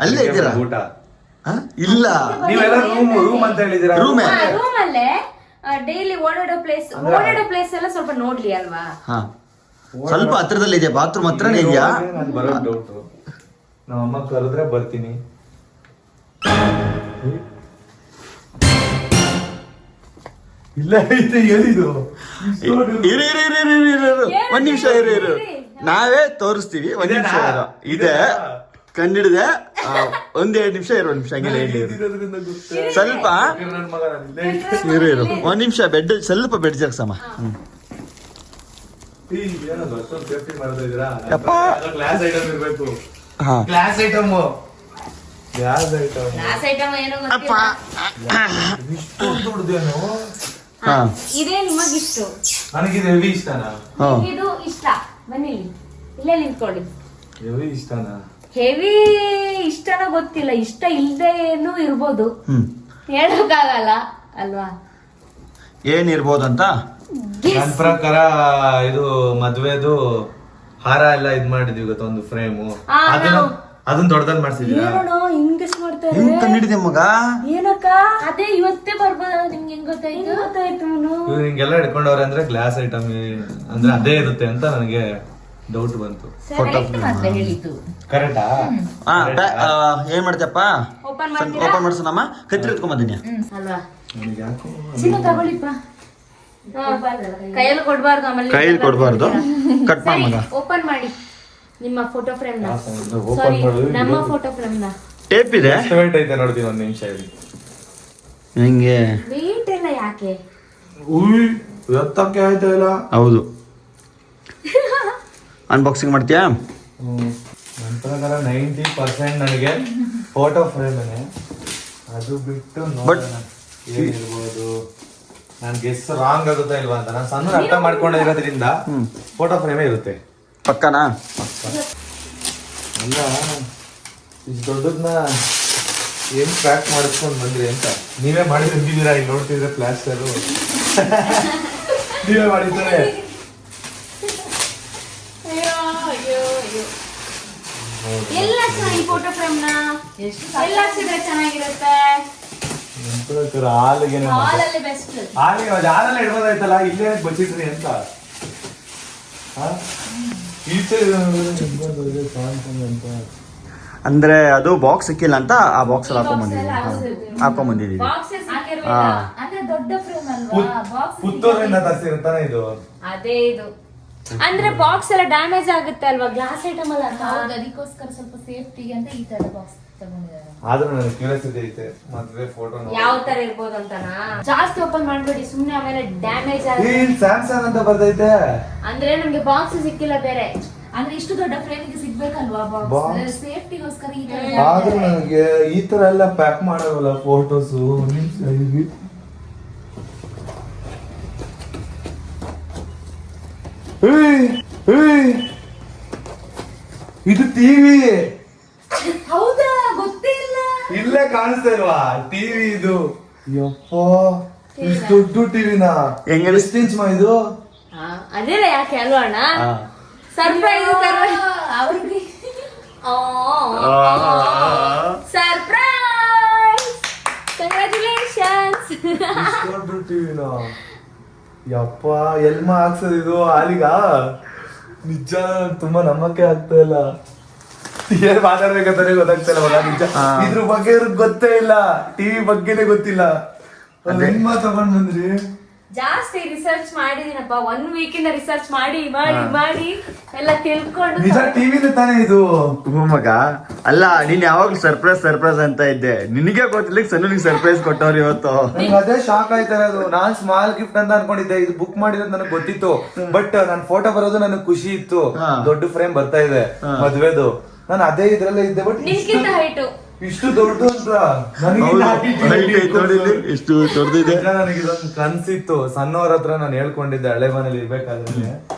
ಅಲ್ಲೇ ಇದ್ದೀರಾ? ಊಟ ಇಲ್ಲ, ನೀವೆಲ್ಲ ರೂಮ್ ಅಂತ ಹೇಳಿದಿರಾ? ರೂಮೇ. ರೂಮ್ ಅಲ್ಲೇ ಡೈಲಿ ಓಡಾಡೋ ಪ್ಲೇಸ್ ಎಲ್ಲ ಸ್ವಲ್ಪ ನೋಡ್ಲಿ ಅಲ್ವಾ. ಹಾ, ಸ್ವಲ್ಪ ಹತ್ರದಲ್ಲಿ ಇದೆ. ಬಾತ್ರೂಮ್ ಹತ್ರನೇ ಇದೆಯಾ? ಬರೋ ಡೌಟ್. ನಮ್ಮಮ್ಮ ಕರೆದ್ರೆ ಬರ್ತೀನಿ. ಇಲ್ಲ ಐತೆ, ಏನಿದು? ಇರು. ಒಂದ್ ನಿಮಿಷ ಇರು. ನಾವೇ ತೋರಿಸ್ತೀವಿ. ಒಂದ್ ನಿಮಿಷ ಇರು. ಇದೆ, ಕಂಡಿಡಿದೆ. ಒಂದೆರಡು ನಿಮಿಷ ಇರು. ಒಂದ್ ನಿಮಿಷ ಹಂಗೆ ಸ್ವಲ್ಪ ಇರು. ಒಂದ್ ನಿಮಿಷ ಬೆಡ್ ಸ್ವಲ್ಪ ಬೆಡ್ ಜರ್ಸಮ್ಮ. ಗ್ಲಾಸ್ ಐಟಮ್ ಇರ್ಬೇಕು. ಹಾ, ಗ್ಲಾಸ್ ಐಟಮ್ ಏನೋ ಗೊತ್ತಿಲ್ಲ. ಇಷ್ಟು ದೊಡ್ಡದೇನು? ಹಾ, ಇದೇ ನಿಮಗಿಷ್ಟು. ನನಗಿದು ಹೆವಿ ಇಷ್ಟನಾ? ಹಾ. ಇದು ಇಷ್ಟ. ಬನ್ನಿ ಇಲ್ಲೇ ನಿಂತ್ಕೊಳ್ಳಿ. ಹೆವಿ ಇಷ್ಟನಾ? ಹೆವಿ ಇಷ್ಟನೋ ಗೊತ್ತಿಲ್ಲ, ಇಷ್ಟ ಇಲ್ದೇನು ಇರ್ಬೋದು, ಹ್ಮ್, ಹೇಳಕ್ಕಾಗಲ್ಲ ಅಲ್ವಾ. ಏನಿರ್ಬೋದಂತ ನನ್ ಪ್ರಕಾರ ಇದು ಮದ್ವೆದು ಹಾರ ಎಲ್ಲ ಇದ್ ಮಾಡಿದ್ವಿ ಗೊತ್ತ, ಒಂದು ಫ್ರೇಮು. ಅದನ್ನ ದೊಡ್ಡದಲ್ಲಿ ಮಾಡ್ಸಿದೀರಾ? ಹಿಂಗಸ್ ಮಾಡ್ತಾರೆ. ಹೆಂಗ್ ಕಂಡಿಡಿದೆ ಮಗ? ಏನಕ್ಕ ಅದೇ ಇವತ್ತೇ ಬರ್ಬೋದ? ನಿಮ್ಗೆ ಹೆಂಗ್ ಗೊತ್ತಾಯ್ತು? ಇವ್ರು ಹಿಂಗೆಲ್ಲ ಹಿಡ್ಕೊಂಡವ್ರೆ ಅಂದ್ರೆ ಗ್ಲಾಸ್ ಐಟಮ್ ಅಂದ್ರೆ ಅದೇ ಇರುತ್ತೆ ಅಂತ ನನಗೆ ಡೌಟ್ ಬಂತು. ಕರೆಕ್ಟಾ? ಏನ್ ಮಾಡ್ತಪ್ಪ? Open open ಮಾಡ್ಸೋಣಮ್ಮ. ಕತ್ರಿ ಎತ್ಕೊಂಡ್ ಬಂದಿನಿ ಅಲ್ವಾ. ಚಿನ್ನ ತಗೊಳ್ಳಿಪ್ಪ. ಕೈಯಲ್ಲಿ ಕೊಡ್ಬಾರ್ದು, ಆಮೇಲೆ ಕೈಲಿ ಕೊಡ್ಬಾರ್ದು. ಕಟ್ ಮಾಡಿ ಮಗ. ಓಪನ್ ಮಾಡಿ ನಿಮ್ಮ ಫೋಟೋ ಫ್ರೇಮ್ ನ. ಸಾರಿ, ನಮ್ಮ ಫೋಟೋ ಫ್ರೇಮ್ ನ. ಟೇಪ್ ಇದೆ. ಎಷ್ಟು ವೇಟ್ ಐತೆ ನೋಡ್ತೀನಿ, ಒಂದ್ ನಿಮಿಷ ಇರಿ. ಹೆಂಗೆ ವೇಟ್ ಎಲ್ಲ ಯಾಕೆ? ಎತ್ತಕ್ಕೆ ಆಯ್ತಾ ಇಲ್ಲ? ಹೌದು. ಅನ್ಬಾಕ್ಸಿಂಗ್ ಮಾಡ್ತೀಯಾ? ನನ್ನ ಪ್ರಕಾರ 90% ನನಗೆ ಫೋಟೋ ಫ್ರೇಮ್. ಅದು ಬಿಟ್ಟು ನೋಡೋಣ ಏನಿರ್ಬೋದು. ನಾನು ಗೆಸ್ ರಾಂಗ್ ಆಗುತ್ತಾ ಇಲ್ವಾ ಅಂತ. ನಾನು ಸಣ್ಣ ಅರ್ಥ ಮಾಡ್ಕೊಂಡಿರೋದ್ರಿಂದ ಫೋಟೋ ಫ್ರೇಮೇ ಇರುತ್ತೆ. ಪಕ್ಕನಾ? ಅಲ್ಲ, ಇಷ್ಟು ದೊಡ್ಡದನ್ನ ಏನ್ ಪ್ಯಾಕ್ ಮಾಡಿಸ್ಕೊಂಡ್ ಬಂದ್ರಿ ಅಂತ. ನೀವೇ ಮಾಡಿದ್ದೀರಾ? ಇಲ್ಲಿ ನೋಡ್ತಿದ್ರೆ ಪ್ಲಾಸ್ಟರು ನೀವೇ ಮಾಡಿದ್ದಾರೆ. ಎಲ್ಲ ಚೆನ್ನಾಗಿ ಫೋಟೋ ಫ್ರೇಮ್ ನ ಎಲ್ಲ ಹಾಕ್ಸಿದ್ರೆ ಚೆನ್ನಾಗಿರುತ್ತೆ. ಹಾಲಿಗೆ ಹಾಲಲ್ಲಿ ಬೆಸ್ಟ್. ಹಾಲಲ್ಲಿ ಇಡ್ಬೋದಾಯ್ತಲ್ಲ, ಇಲ್ಲೇ ಬಚ್ಚಿಟ್ರಿ ಅಂತ. ಈಚೆ ಅಂತ ಅಂದ್ರೆ ಅದು ಬಾಕ್ಸ್ ಸಿಕ್ಕಿಲ್ಲ ಅಂತ ಆ ಬಾಕ್ಸ್ ಅಲ್ಲಿ ಹಾಕೊಂಡ್ ಬಂದಿದೀವಿ. ಬಾಕ್ಸಸ್ ಹಾ. ಅಂದ್ರೆ ದೊಡ್ಡ ಫ್ರೇಮ್ ಅಲ್ವಾ ಬಾಕ್ಸ್. ಪುತ್ತೂರಿಂದ ತರಿಸಿರ್ತಾನೆ ಇದು. ಅದೇ ಇದು ಅಂದ್ರೆ ಬಾಕ್ಸ್ ಎಲ್ಲ ಡ್ಯಾಮೇಜ್ ಆಗುತ್ತೆ ಅಲ್ವಾ, ಗ್ಲಾಸ್ ಐಟಮ್ ಅಲ್ಲ. ಹೌದು, ಅದಕ್ಕೋಸ್ಕರ ಸ್ವಲ್ಪ ಸೇಫ್ಟಿಗೆ ಅಂತ ಈ ತರ ಬಾಕ್ಸ್ ತಗೊಂಡಿದ್ದಾರೆ. ಆದ್ರೂ ನನಗೆ ಕ್ಯೂರಿಯಾಸಿಟಿ ಐತೆ ಮದ್ವೆ ಫೋಟೋ ಯಾವ ತರ ಇರ್ಬೋದು ಅಂತನಾ. ಜಾಸ್ತಿ ಓಪನ್ ಮಾಡ್ಬೇಡಿ ಸುಮ್ನೆ, ಆಮೇಲೆ ಡ್ಯಾಮೇಜ್ ಆಗುತ್ತೆ. ಸ್ಯಾಮ್ಸಂಗ್ ಅಂತ ಬರ್ತೈತೆ. ಅಂದ್ರೆ ನಮ್ಗೆ ಬಾಕ್ಸ್ ಸಿಕ್ಕಿಲ್ಲ ಬೇರೆ. ಅಂದ್ರೆ ಇಷ್ಟು ದೊಡ್ಡ ಫ್ರೇಮಿಗೆ ಸಿಗ್ಬೇಕಲ್ವಾ Box. ಬಾಕ್ಸ್, ಸೇಫ್ಟಿಗೋಸ್ಕರ ಈ ತರ. ಆದ್ರೂ ನನಗೆ ಈ ತರ ಎಲ್ಲ ಪ್ಯಾಕ್ ಮಾಡೋಲ್ಲ ಫೋಟೋಸ್. ಇದು ಟಿವಿ. ಹೌದಾ, ಗೊತ್ತೇ ಇಲ್ಲ. ಇಲ್ಲೇ ಕಾಣಿಸ್ತಾ ಇಲ್ವಾ ಟಿವಿ ಇದು? ಯಪ್ಪ, ಇಷ್ಟು ದೊಡ್ಡ ಟಿವಿನ ಹೆಂಗೆ? ಎಷ್ಟು ಇಂಚ್ ಇದು? ಅದೇಲ್ಲ ಯಾಕೆ ಅಲ್ವಾ ಅಣ್ಣ. ಸರ್ಪ್ರೈಸ್ ಅವ್ರಿಗೆ ಸರ್ಪ್ರೈಸ್, ಕಂಗ್ರಾಚುಲೇಷನ್ಸ್. ಇಷ್ಟ್ ದೊಡ್ಡ ಟಿವಿನ ಯಪ್ಪ, ಎಲ್ಮ ಹಾಕ್ಸೋದು ಇದು ಹಾಲಿಗ? ನಿಜ ತುಂಬಾ ನಂಬಕ್ಕೆ ಆಗ್ತಾ ಇಲ್ಲ. ಏನ್ ಮಾತಾಡ್ಬೇಕಂತಾನೆ ಗೊತ್ತಾಗ್ತಾ ಇಲ್ಲ ಮಗ, ನಿಜ. ಇದ್ರ ಬಗ್ಗೆ ಇವ್ರಿಗೆ ಗೊತ್ತೇ ಇಲ್ಲ, ಟಿವಿ ಬಗ್ಗೆನೇ ಗೊತ್ತಿಲ್ಲ. ಹೆಂಗ್ ತಗೊಂಡ್ ಬಂದ್ರಿ? ಜಾಸ್ತಿ ರಿಸರ್ಚ್ ಮಾಡಿದೀನಪ್ಪ, 1 ವೀಕ್ ಇಂದ ರಿಸರ್ಚ್ ಮಾಡಿ ಎಲ್ಲ ತಿಳ್ಕೊಂಡು. ನಿಜ ಟಿವಿನೇ ತಾನೇ ಇದು? ಮಗ ಅಲ್ಲ, ನೀನ್ ಯಾವಾಗ್ಲೂ ಸರ್ಪ್ರೈಸ್ ಅಂತ ಇದ್ದೆ. ನಿನಗೆ ಗೊತ್ತಿಲ್ಲ ಸನ್ನುನಿಗೆ ಸರ್ಪ್ರೈಸ್ ಕೊಟ್ಟವ್ರು ಇವತ್ತು. ನಂಗೆ ಅದೇ ಶಾಕ್ ಆಯ್ತಾ ಇರೋದು. ನಾನ್ ಸ್ಮಾಲ್ ಗಿಫ್ಟ್ ಅಂತ ಅನ್ಕೊಂಡಿದ್ದೆ, ಇದು ಬುಕ್ ಮಾಡಿರೋದು ನನಗೆ ಗೊತ್ತಿತ್ತು. ಬಟ್ ನನ್ ಫೋಟೋ ಬರೋದು ನನಗೆ ಖುಷಿ ಇತ್ತು. ದೊಡ್ಡ ಫ್ರೇಮ್ ಬರ್ತಾ ಇದೆ ಮದ್ವೆದು. ನಾನು ಅದೇ ಇದ್ರಲ್ಲೇ ಇದ್ದೆ. ಬಟ್ ನಿನ್ಗಿಂತ ಹೈಟು ಇಷ್ಟು ದೊಡ್ಡ ಅಂತ ಎಷ್ಟು ದೊಡ್ಡದಿದೆ. ನನಗೆ ಇದೊಂದು ಕನ್ಸಿತ್ತು. ಸಣ್ಣವ್ರ ಹತ್ರ ನಾನು ಹೇಳ್ಕೊಂಡಿದ್ದೆ ಹಳೆ ಮನೇಲಿ ಇರ್ಬೇಕಾದ್ರೆ,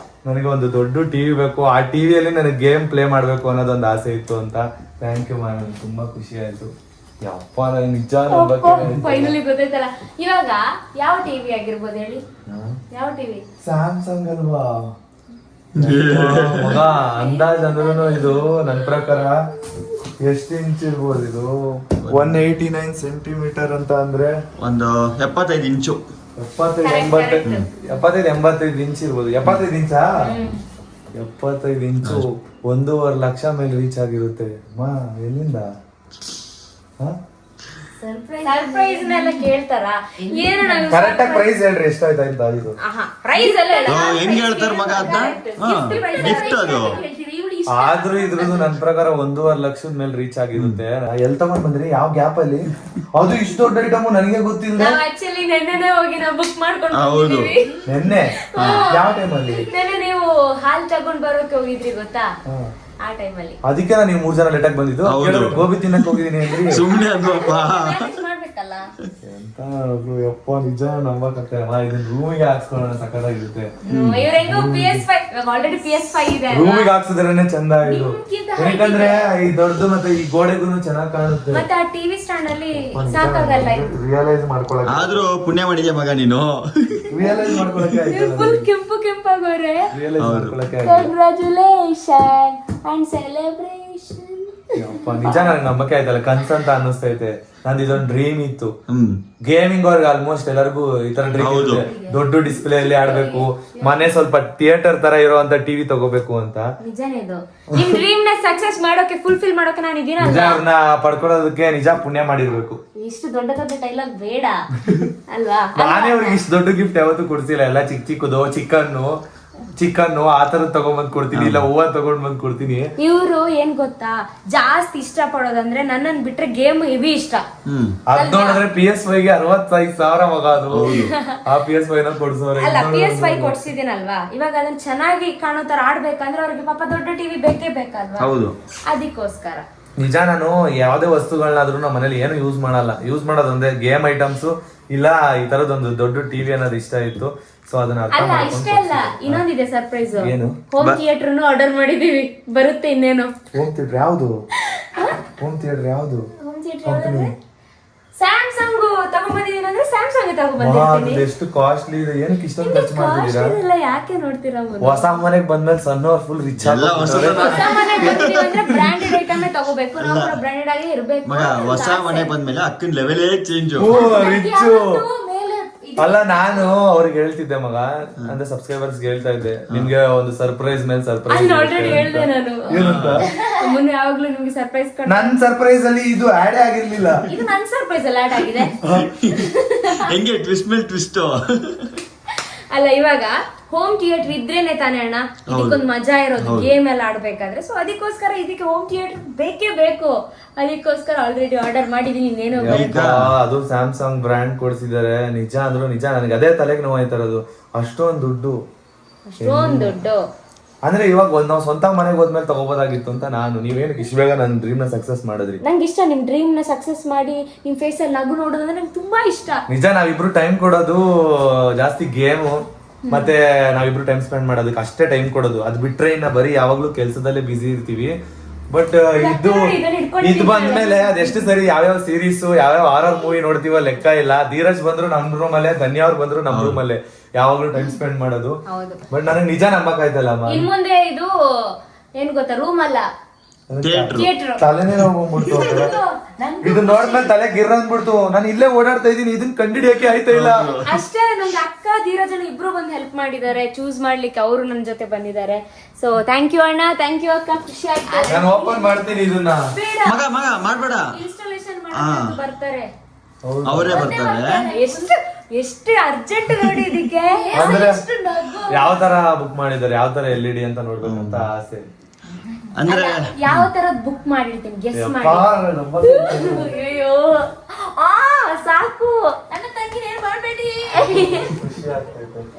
ನನಗೆ ಒಂದು ದೊಡ್ಡ ಟಿವಿ ಬೇಕು, ಆ ಟಿವಿಯಲ್ಲಿ ನನಗೆ ಗೇಮ್ ಪ್ಲೇ ಮಾಡ್ಬೇಕು ಅನ್ನೋದೊಂದು ಆಸೆ ಇತ್ತು ಅಂತ. ಥ್ಯಾಂಕ್ ಯು ಮ್ಯಾಮ್, ತುಂಬಾ ಖುಷಿ ಆಯ್ತು. ಯಪ್ಪ, ನನಗೆ ನಿಜ ಫೈನಲಿ ಗೊತ್ತಾಯ್ತಲ್ಲ. ಇವಾಗ ಯಾವ ಟಿವಿ ಆಗಿರ್ಬೋದು ಹೇಳಿ? ಯಾವ ಟಿವಿ? ಸ್ಯಾಮ್ಸಂಗ್ ಅಲ್ವಾ ಮಗ? ಅಂದಾಜ್ ಅಂದ್ರೂ ಇದು ನನ್ನ ಪ್ರಕಾರ ಎಷ್ಟು ಇಂಚ್ ಇರ್ಬೋದು ಇದು? 189 ಸೆಂಟಿಮೀಟರ್ ಅಂತ ಅಂದ್ರೆ ಒಂದು 75 ಇಂಚು. 75-85 ಇಂಚ್ ಇರ್ಬೋದು. 75 ಇಂಚಾ? 75 ಇಂಚು 1.5 ಲಕ್ಷ ಮೇಲೆ ರೀಚ್ ಆಗಿರುತ್ತೆ. ಮಾ ಎಲ್ಲಿಂದ? ಸರ್ಪ್ರೈಸ್ ನೆಲ್ಲ ಕೇಳ್ತಾರ ಏನು? ಕರೆಕ್ಟ್ ಆಗಿ ಪ್ರೈಸ್ ಹೇಳ್ರಿ, ಎಷ್ಟಾಯ್ತಾ ಅಂತ ಇದು? ಪ್ರೈಸ್ ಎಲ್ಲ ಹೆಂಗ್ ಹೇಳ್ತಾರ ಮಗ ಅದನ್ನ? ಗಿಫ್ಟ್ ಅದು. ಆದ್ರೂ ಇದ್ರದ್ದು ನನ್ ಪ್ರಕಾರ 1.5 ಲಕ್ಷದ ಮೇಲೆ ರೀಚ್ ಆಗಿರುತ್ತೆ. ಎಲ್ ತಗೊಂಡ್ ಬಂದ್ರಿ? ಯಾವ ಗ್ಯಾಪ್ ಅಲ್ಲಿ? ಅದು ಇಷ್ಟು ದೊಡ್ಡ ಐಟಮ್ ನನಗೆ ಗೊತ್ತಿಲ್ಲ. ನಾವು ಆಕ್ಚುಲಿ ನೆನ್ನೆನೇ ಹೋಗಿ ನಾವು ಬುಕ್ ಮಾಡ್ಕೊಂಡು ಹೌದು. ನೆನ್ನೆ ಯಾವ ಟೈಮ್ ಅಲ್ಲಿ? ನೆನ್ನೆ ನೀವು ಹಾಲ್ ತಗೊಂಡ್ ಬರೋಕೆ ಹೋಗಿದ್ರಿ ಗೊತ್ತಾ? ಆ ಟೈಮಲ್ಲಿ. ಅದಕ್ಕೆ ನೀವು 3 ಜನ ಲೇಟ್ ಆಗಿ ಬಂದಿದ್ದು. ಕೇಳಿದ್ರು, ಗೋಬಿ ತಿನ್ನಕ್ ಹೋಗಿದೀನಿ ಅಂದ್ರಿ. ಸುಮ್ನೆ ಅದ್ವಪ್ಪ. ಮಾಡ್ಬೇಕಲ್ಲ. ಎಂತ ಯಪ್ಪ, ನಿಜ ನಂಬಕ್ಕಾಗ್ತಾ ಇಲ್ಲ. ಇದನ್ನ ರೂಮಿಗೆ ಹಾಕ್ಸ್ಕೊಳ್ಳೋಣ, ಸಕ್ಕತ್ತಾಗಿರುತ್ತೆ. ಇವ್ರ ಹೆಂಗೋ PS5 ಆಲ್ರೆಡಿ PS5 ಇದೆ. ರೂಮಿಗೆ ಹಾಕ್ಸಿದ್ರೇನೆ ಚಂದ ಇದು. ಯಾಕಂದ್ರೆ ಈ ದೊಡ್ಡದು ಮತ್ತೆ ಈ ಗೋಡೆಗೂ ಚೆನ್ನಾಗ್ ಕಾಣುತ್ತೆ. ಮತ್ತೆ ಆ ಟಿವಿ ಸ್ಟ್ಯಾಂಡ್ ಅಲ್ಲಿ ಸಾಕಾಗಲ್ಲ. ರಿಯಲೈಸ್ ಮಾಡ್ಕೊಳಕ್ಕೆ. ಆದ್ರೂ ಪುಣ್ಯ ಮಾಡಿದ್ಯಾ ಮಗ ನೀನು. ರಿಯಲೈಸ್ ಮಾಡ್ಕೊಳಕ್ಕೆ ಆಯ್ತು. ಫುಲ್ ಕೆಂಪಾಗೋರೆ. ರಿಯಲೈಸ್ ಮಾಡ್ಕೊಳಕ್ಕೆ ಆಯ್ತು. Congratulation and celebration. ಯಪ್ಪ, ನಿಜ ನನಗೆ ನಂಬಕ್ಕೆ ಆಯ್ತಲ್ಲ, ಕನ್ಸಂತ ಅನ್ನಿಸ್ತೈತೆ. ನಂದು ಇದೊಂದು ಡ್ರೀಮ್ ಇತ್ತು. ಹ್ಮ್. ಗೇಮಿಂಗ್ ಅವ್ರಿಗೆ ಆಲ್ಮೋಸ್ಟ್ ಎಲ್ಲರಿಗೂ ಈ ತರ ಡ್ರೀಮ್ ಇದೆ. ದೊಡ್ಡ ಡಿಸ್ಪ್ಲೇ ಅಲ್ಲಿ ಆಡ್ಬೇಕು, ಮನೆ ಸ್ವಲ್ಪ ಥಿಯೇಟರ್ ತರ ಇರುವಂತ ಟಿವಿ ತಗೋಬೇಕು ಅಂತ. ನಿಜನೇ ಇದು. ನಿಮ್ ಡ್ರೀಮ್ ನ ಸಕ್ಸಸ್ ಮಾಡೋಕೆ, ಫುಲ್ಫಿಲ್ ಮಾಡೋಕೆ ನಾನು ನಿಜ ಇದೀನಲ್ಲ. ಅವ್ರನ್ನ ಪಡ್ಕೊಳ್ಳೋದಕ್ಕೆ ನಿಜ ಪುಣ್ಯ ಮಾಡಿರ್ಬೇಕು. ಇಷ್ಟು ದೊಡ್ಡ ದೊಡ್ಡ ಡೈಲಾಗ್ ಬೇಡ ಅಲ್ವಾ? ನಾನೇ ಅವ್ರಿಗೆ ಇಷ್ಟು ದೊಡ್ಡ ಗಿಫ್ಟ್ ಯಾವತ್ತೂ ಕೊಡ್ಸಿಲ್ಲ. ಎಲ್ಲ ಚಿಕ್ಕದು ಚಿಕನ್ನು ಆ ತರದ್ ತಗೊಂಡ್ಬಂದ್ ಕೊಡ್ತೀನಿ, ಇಲ್ಲ ಹೂವ ತಗೊಂಡ್ ಬಂದ್ ಕೊಡ್ತೀನಿ. ಇವ್ರು ಏನ್ ಗೊತ್ತಾ, ಜಾಸ್ತಿ ಇಷ್ಟ ಪಡೋದಂದ್ರೆ ನನ್ನನ್ ಬಿಟ್ರೆ ಗೇಮ್ ಹೆವಿ ಇಷ್ಟ. ಅದ್ ನೋಡಿದ್ರೆ PS5 ಗೆ 65,000 ಮಗ. ಅದು ಆ PS5 ನ ಕೊಡ್ಸೋರೆ. ಅಲ್ಲ, PS5 ಕೊಡ್ಸಿದೀನಲ್ವಾ, ಇವಾಗ ಅದನ್ನ ಚೆನ್ನಾಗಿ ಕಾಣೋ ತರ ಆಡ್ಬೇಕಂದ್ರೆ ಅವ್ರಿಗೆ ಪಾಪ ದೊಡ್ಡ ಟಿವಿ ಬೇಕೇ ಬೇಕಲ್ವಾ? ಹೌದು. ಅದಕ್ಕೋಸ್ಕರ ನಿಜ ನಾನು ಯಾವ್ದೇ ವಸ್ತುಗಳನ್ನಾದ್ರೂ ನಮ್ಮ ಮನೇಲಿ ಏನು ಯೂಸ್ ಮಾಡಲ್ಲ. ಯೂಸ್ ಮಾಡೋದಂದ್ರೆ ಗೇಮ್ ಐಟಮ್ಸ್, ಇಲ್ಲ ಈ ತರದೊಂದು ದೊಡ್ಡ ಟಿವಿ ಅನ್ನೋದು ಇಷ್ಟ ಇತ್ತು. ಸೊ ಅದನ್ನ ಅರ್ಥ ಅಲ್ಲ, ಮಾಡ್ಕೊಂಡು ಇಷ್ಟೇ ಅಲ್ಲ, ಇನ್ನೊಂದಿದೆ ಸರ್ಪ್ರೈಸ್. ಏನು? ಹೋಮ್ ಥಿಯೇಟರ್ ಆರ್ಡರ್ ಮಾಡಿದೀವಿ, ಬರುತ್ತೆ ಇನ್ನೇನು. ಹೋಮ್ ಥಿಯೇಟರ್ ಯಾವ್ದು? ಹೋಮ್ ಥಿಯೇಟರ್ ಯಾವ್ದು? ಹೋಮ್ ಥಿಯೇಟರ್ ಸ್ಯಾಮ್ಸಂಗ್ ತಗೊಂಡ್ಬಂದಿದೀನಿ ಅಂದ್ರೆ ಸ್ಯಾಮ್ಸಂಗ್ ತಗೋ ಬಂದಿರ್ತೀನಿ. ಎಷ್ಟು ಕಾಸ್ಟ್ಲಿ ಇದೆ, ಏನಕ್ಕೆ ಇಷ್ಟೊಂದು ಖರ್ಚು ಮಾಡ್ತಿದ್ದೀರಾ? ಇದೆಲ್ಲ ಯಾಕೆ ನೋಡ್ತೀರಾ ಮುಂದೆ? ಹೊಸ ಮನೆಗೆ ಬಂದ್ಮೇಲೆ ಸಣ್ಣವ್ರು ಫುಲ್ ರಿಚ್ ಎಲ್ಲ ಹೊಸ ಹೊಸ ಮನೆಗೆ ಬರ್ತೀವಿ ಅಂದ್ರೆ ಬ್ರಾಂಡೆಡ್ ಐಟಮ್ ತಗೋಬೇಕು, ನಾವು ಕೂಡ ಬ್ರಾಂಡೆಡ್ ಆಗಿ ಇರ್ಬೇಕು. ಮಗ ಹೊಸ ಮನೆ ಬಂದ್ಮೇಲೆ ಅಕ್ಕನ ಲೆವೆಲೇ ಚೇಂಜ್. ರಿಚ್. ಮೇಲೆ ಅಲ್ಲ ನಾನು ಅವ್ರಿಗೆ ಹೇಳ್ತಿದ್ದೆ ಮಗ, ಅಂದ್ರೆ ಸಬ್ಸ್ಕ್ರೈಬರ್ಸ್ ಹೇಳ್ತಾ ಇದ್ದೆ, ನಿಮ್ಗೆ ಒಂದು ಸರ್ಪ್ರೈಸ್ ಮೇಲೆ ಸರ್ಪ್ರೈಸ್. ಅಲ್ಲಿ ಆಲ್ರೆಡಿ ಹೇಳ್ದೆ ನಾನು, ಏನಂತ? ಮುನ್ನೆ ಯಾವಾಗ್ಲೂ ನಿಮ್ಗೆ ಸರ್ಪ್ರೈಸ್ ನನ್ ಸರ್ಪ್ರೈಸ್ ಅಲ್ಲಿ ಇದು ಆಡೇ ಆಗಿರ್ಲಿಲ್ಲ. ಇದು ನನ್ನ ಸರ್ಪ್ರೈಸ್ ಅಲ್ಲಿ ಆಡ್ ಆಗಿದೆ. ಹೆಂಗೆ ಟ್ವಿಸ್ಟ್ ಮೇಲೆ ಟ್ವಿಸ್ಟ್. ಅಲ್ಲ ಇವಾಗ ಹೋಮ್ ಥಿಯೇಟರ್ ಇದ್ರೇನೆ ತಾನೇ ಅಣ್ಣ ಇದಕ್ಕೊಂದು ಮಜಾ ಇರೋದು, ಗೇಮ್ ಎಲ್ಲ ಆಡ್ಬೇಕಾದ್ರೆ. ಸೊ ಅದಕ್ಕೋಸ್ಕರ ಇದಕ್ಕೆ ಹೋಮ್ ಥಿಯೇಟರ್ ಬೇಕೇ ಬೇಕು. ಅದಕ್ಕೋಸ್ಕರ ಆಲ್ರೆಡಿ ಆರ್ಡರ್ ಮಾಡಿದೀನಿ. ಇನ್ನೇನು ಅದು ಸ್ಯಾಮ್ಸಂಗ್ ಬ್ರ್ಯಾಂಡ್ ಕೊಡ್ಸಿದ್ದಾರೆ. ನಿಜ ಅಂದ್ರು ನಿಜ, ನನಗೆ ಅದೇ ತಲೆಗೆ ನೋವಾಯ್ತಾ ಇರೋದು. ಅಷ್ಟೊಂದು ದುಡ್ಡು, ಅಷ್ಟೊಂದು ದುಡ್ಡು. ಅಂದ್ರೆ ಇವಾಗ ನಾವು ಸ್ವಂತ ಮನೆಗೆ ಹೋದ್ಮೇಲೆ ತಗೋಬೋದಾಗಿತ್ತು ಅಂತ ನಾನು. ನೀವೇನಕ್ಕೆ ಇಷ್ಟು ಬೇಗ ನನ್ನ ಡ್ರೀಮ್ ನ ಸಕ್ಸಸ್ ಮಾಡಿದ್ರಿ? ನಂಗೆ ಇಷ್ಟ ನಿಮ್ ಡ್ರೀಮ್ ನ ಸಕ್ಸಸ್ ಮಾಡಿ ನಿಮ್ ಫೇಸ್ ಅಲ್ಲಿ ನಗು ನೋಡೋದಂದ್ರೆ ನಂಗೆ ತುಂಬಾ ಇಷ್ಟ. ನಿಜ, ನಾವಿಬ್ರು ಟೈಮ್ ಕೊಡೋದು ಜಾಸ್ತಿ ಗೇಮು ಮತ್ತೆ ನಾವಿಬ್ರು ಟೈಮ್ ಸ್ಪೆಂಡ್ ಮಾಡೋದಕ್ಕೆ ಅಷ್ಟೇ ಟೈಮ್ ಕೊಡೋದು. ಅದ್ ಬಿಟ್ರೆ ಇನ್ನ ಬರೀ ಯಾವಾಗ್ಲೂ ಕೆಲ್ಸದಲ್ಲೇ ಬಿಸಿ ಇರ್ತೀವಿ. ಬಟ್ ಇದು ಬಂದ್ಮೇಲೆ ಅದೆಷ್ಟು ಸರಿ ಯಾವ್ಯಾವ ಸೀರೀಸ್ ಯಾವ್ಯಾವ ಹಾರರ್ ಮೂವಿ ನೋಡ್ತೀವೋ ಲೆಕ್ಕ ಇಲ್ಲ. ಧೀರಜ್ ಬಂದ್ರು ನಮ್ ರೂಮ್ ಅಲ್ಲೇ, ಧನ್ಯ ಅವ್ರು ಬಂದ್ರು ನಮ್ ರೂಮ್ ಅಲ್ಲೇ ಯಾವಾಗ್ಲೂ ಟೈಮ್ ಸ್ಪೆಂಡ್ ಮಾಡೋದು. ಬಟ್ ನನಗೆ ನಿಜ ನಂಬಕಾಯ್ತಲ್ಲ. ಇನ್ ಮುಂದೆ ಇದು ಏನ್ ಗೊತ್ತಾ, ರೂಮ್ ಅಲ್ಲ ಥಿಯೇಟರ್. ತಲೆನೇ ಹೋಗ್ಬಿಡ್ತು. ಇದು ನೋಡ್ಮೇಲೆ ತಲೆ ಗಿರ್ ಅಂದ್ಬಿಡ್ತು. ನಾನು ಇಲ್ಲೇ ಓಡಾಡ್ತಾ ಇದೀನಿ, ಇದನ್ನ ಕಂಡಿಡಿಯಕ್ಕೆ ಆಯ್ತಾ ಇಲ್ಲ. ಅಷ್ಟೇ, ನಮ್ಗೆ ಅಕ್ಕ ಧೀರಜನ ಇಬ್ರು ಬಂದು ಹೆಲ್ಪ್ ಮಾಡಿದ್ದಾರೆ ಚೂಸ್ ಮಾಡ್ಲಿಕ್ಕೆ. ಅವರು ನನ್ನ ಜೊತೆ ಬಂದಿದ್ದಾರೆ. ಸೊ ಥ್ಯಾಂಕ್ ಯು ಅಣ್ಣ, ಥ್ಯಾಂಕ್ ಯು ಅಕ್ಕ, ಖುಷಿ ಆಯ್ತು. ನಾನು ಓಪನ್ ಮಾಡ್ತೀನಿ ಇದನ್ನ. ಮಗ ಮಗ ಮಾಡ್ಬೇಡ, ಇನ್ಸ್ಟಾಲೇಷನ್ ಮಾಡಿ ಬರ್ತಾರೆ, ಅವರೇ ಬರ್ತಾರೆ. ಎಷ್ಟು ಅರ್ಜೆಂಟ್ ನೋಡಿ ಇದಕ್ಕೆ. ಅಂದ್ರೆ ಯಾವ ತರ ಬುಕ್ ಮಾಡಿದ್ದಾರೆ, ಯಾವ ತರ LED ಅಂತ ನೋಡ್ಬೇಕು ಅಂತ ಆಸೆ. ಅಂದ್ರೆ ಯಾವ ತರದ್ ಬುಕ್ ಮಾಡಿರ್ತೀನಿ ಗೆಸ್ ಮಾಡಿ. ಅಯ್ಯೋ ಸಾಕು, ನನ್ನ ತಂಗಿ ಏನ್ ಮಾಡ್ಬೇಡಿ,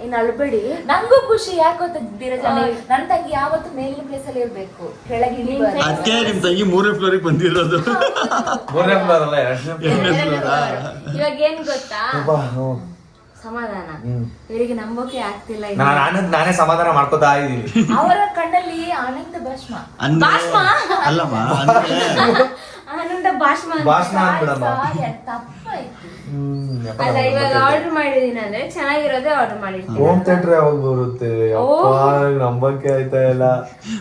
ಏನ್ ಅಳ್ಬೇಡಿ. ನಂಗೂ ಖುಷಿ. ಯಾಕೆ ಗೊತ್ತಾ ಧೀರಜ, ನನ್ನ ತಂಗಿ ಯಾವತ್ತು ಮೇಲಿನ ಪ್ಲೇಸ್ ಅಲ್ಲಿ ಇರ್ಬೇಕು, ಕೆಳಗೆ ಇಳಿಬಾರ್ದು. ಅದಕ್ಕೆ ನಿಮ್ ತಂಗಿ 3ನೇ ಫ್ಲೋರಿಗೆ ಬಂದಿರೋದು. 3ನೇ ಫ್ಲೋರ್ ಅಲ್ಲ, 2ನೇ ಇವಾಗ ಏನ್ ಗೊತ್ತಾ, ಸಮಾಧಾನ. ಇವರಿಗೆ ನಂಬೋಕೆ ಆಗ್ತಿಲ್ಲ. ನಾನೇ ಸಮಾಧಾನ ಮಾಡ್ಕೋತಾ ಇದೀನಿ. ಅವರ ಕಣ್ಣಲ್ಲಿ ಆನಂದ ಭಾಷ್ಮ. ಅಂದ್ರೆ ಅಲ್ಲಮ್ಮ, ಅಂದ್ರೆ ಆನಂದ ಭಾಷ್ಮ ಭಾಷಣ ಅಂದ್ಬಿಡಮ್ಮ. ತಪ್ಪಾಯ್ತು. ಅಲ್ಲ ಇವಾಗ ಆರ್ಡರ್ ಮಾಡಿದೀನಿ ಅಂದ್ರೆ ಚೆನ್ನಾಗಿರೋದೇ ಆರ್ಡರ್ ಮಾಡಿರ್ತೀನಿ. ಹೋಮ್ ಥಿಯೇಟರ್ ಯಾವಾಗ ಬರುತ್ತೆ? ನಂಬಕ್ಕೆ ಆಯ್ತಾ ಇಲ್ಲ.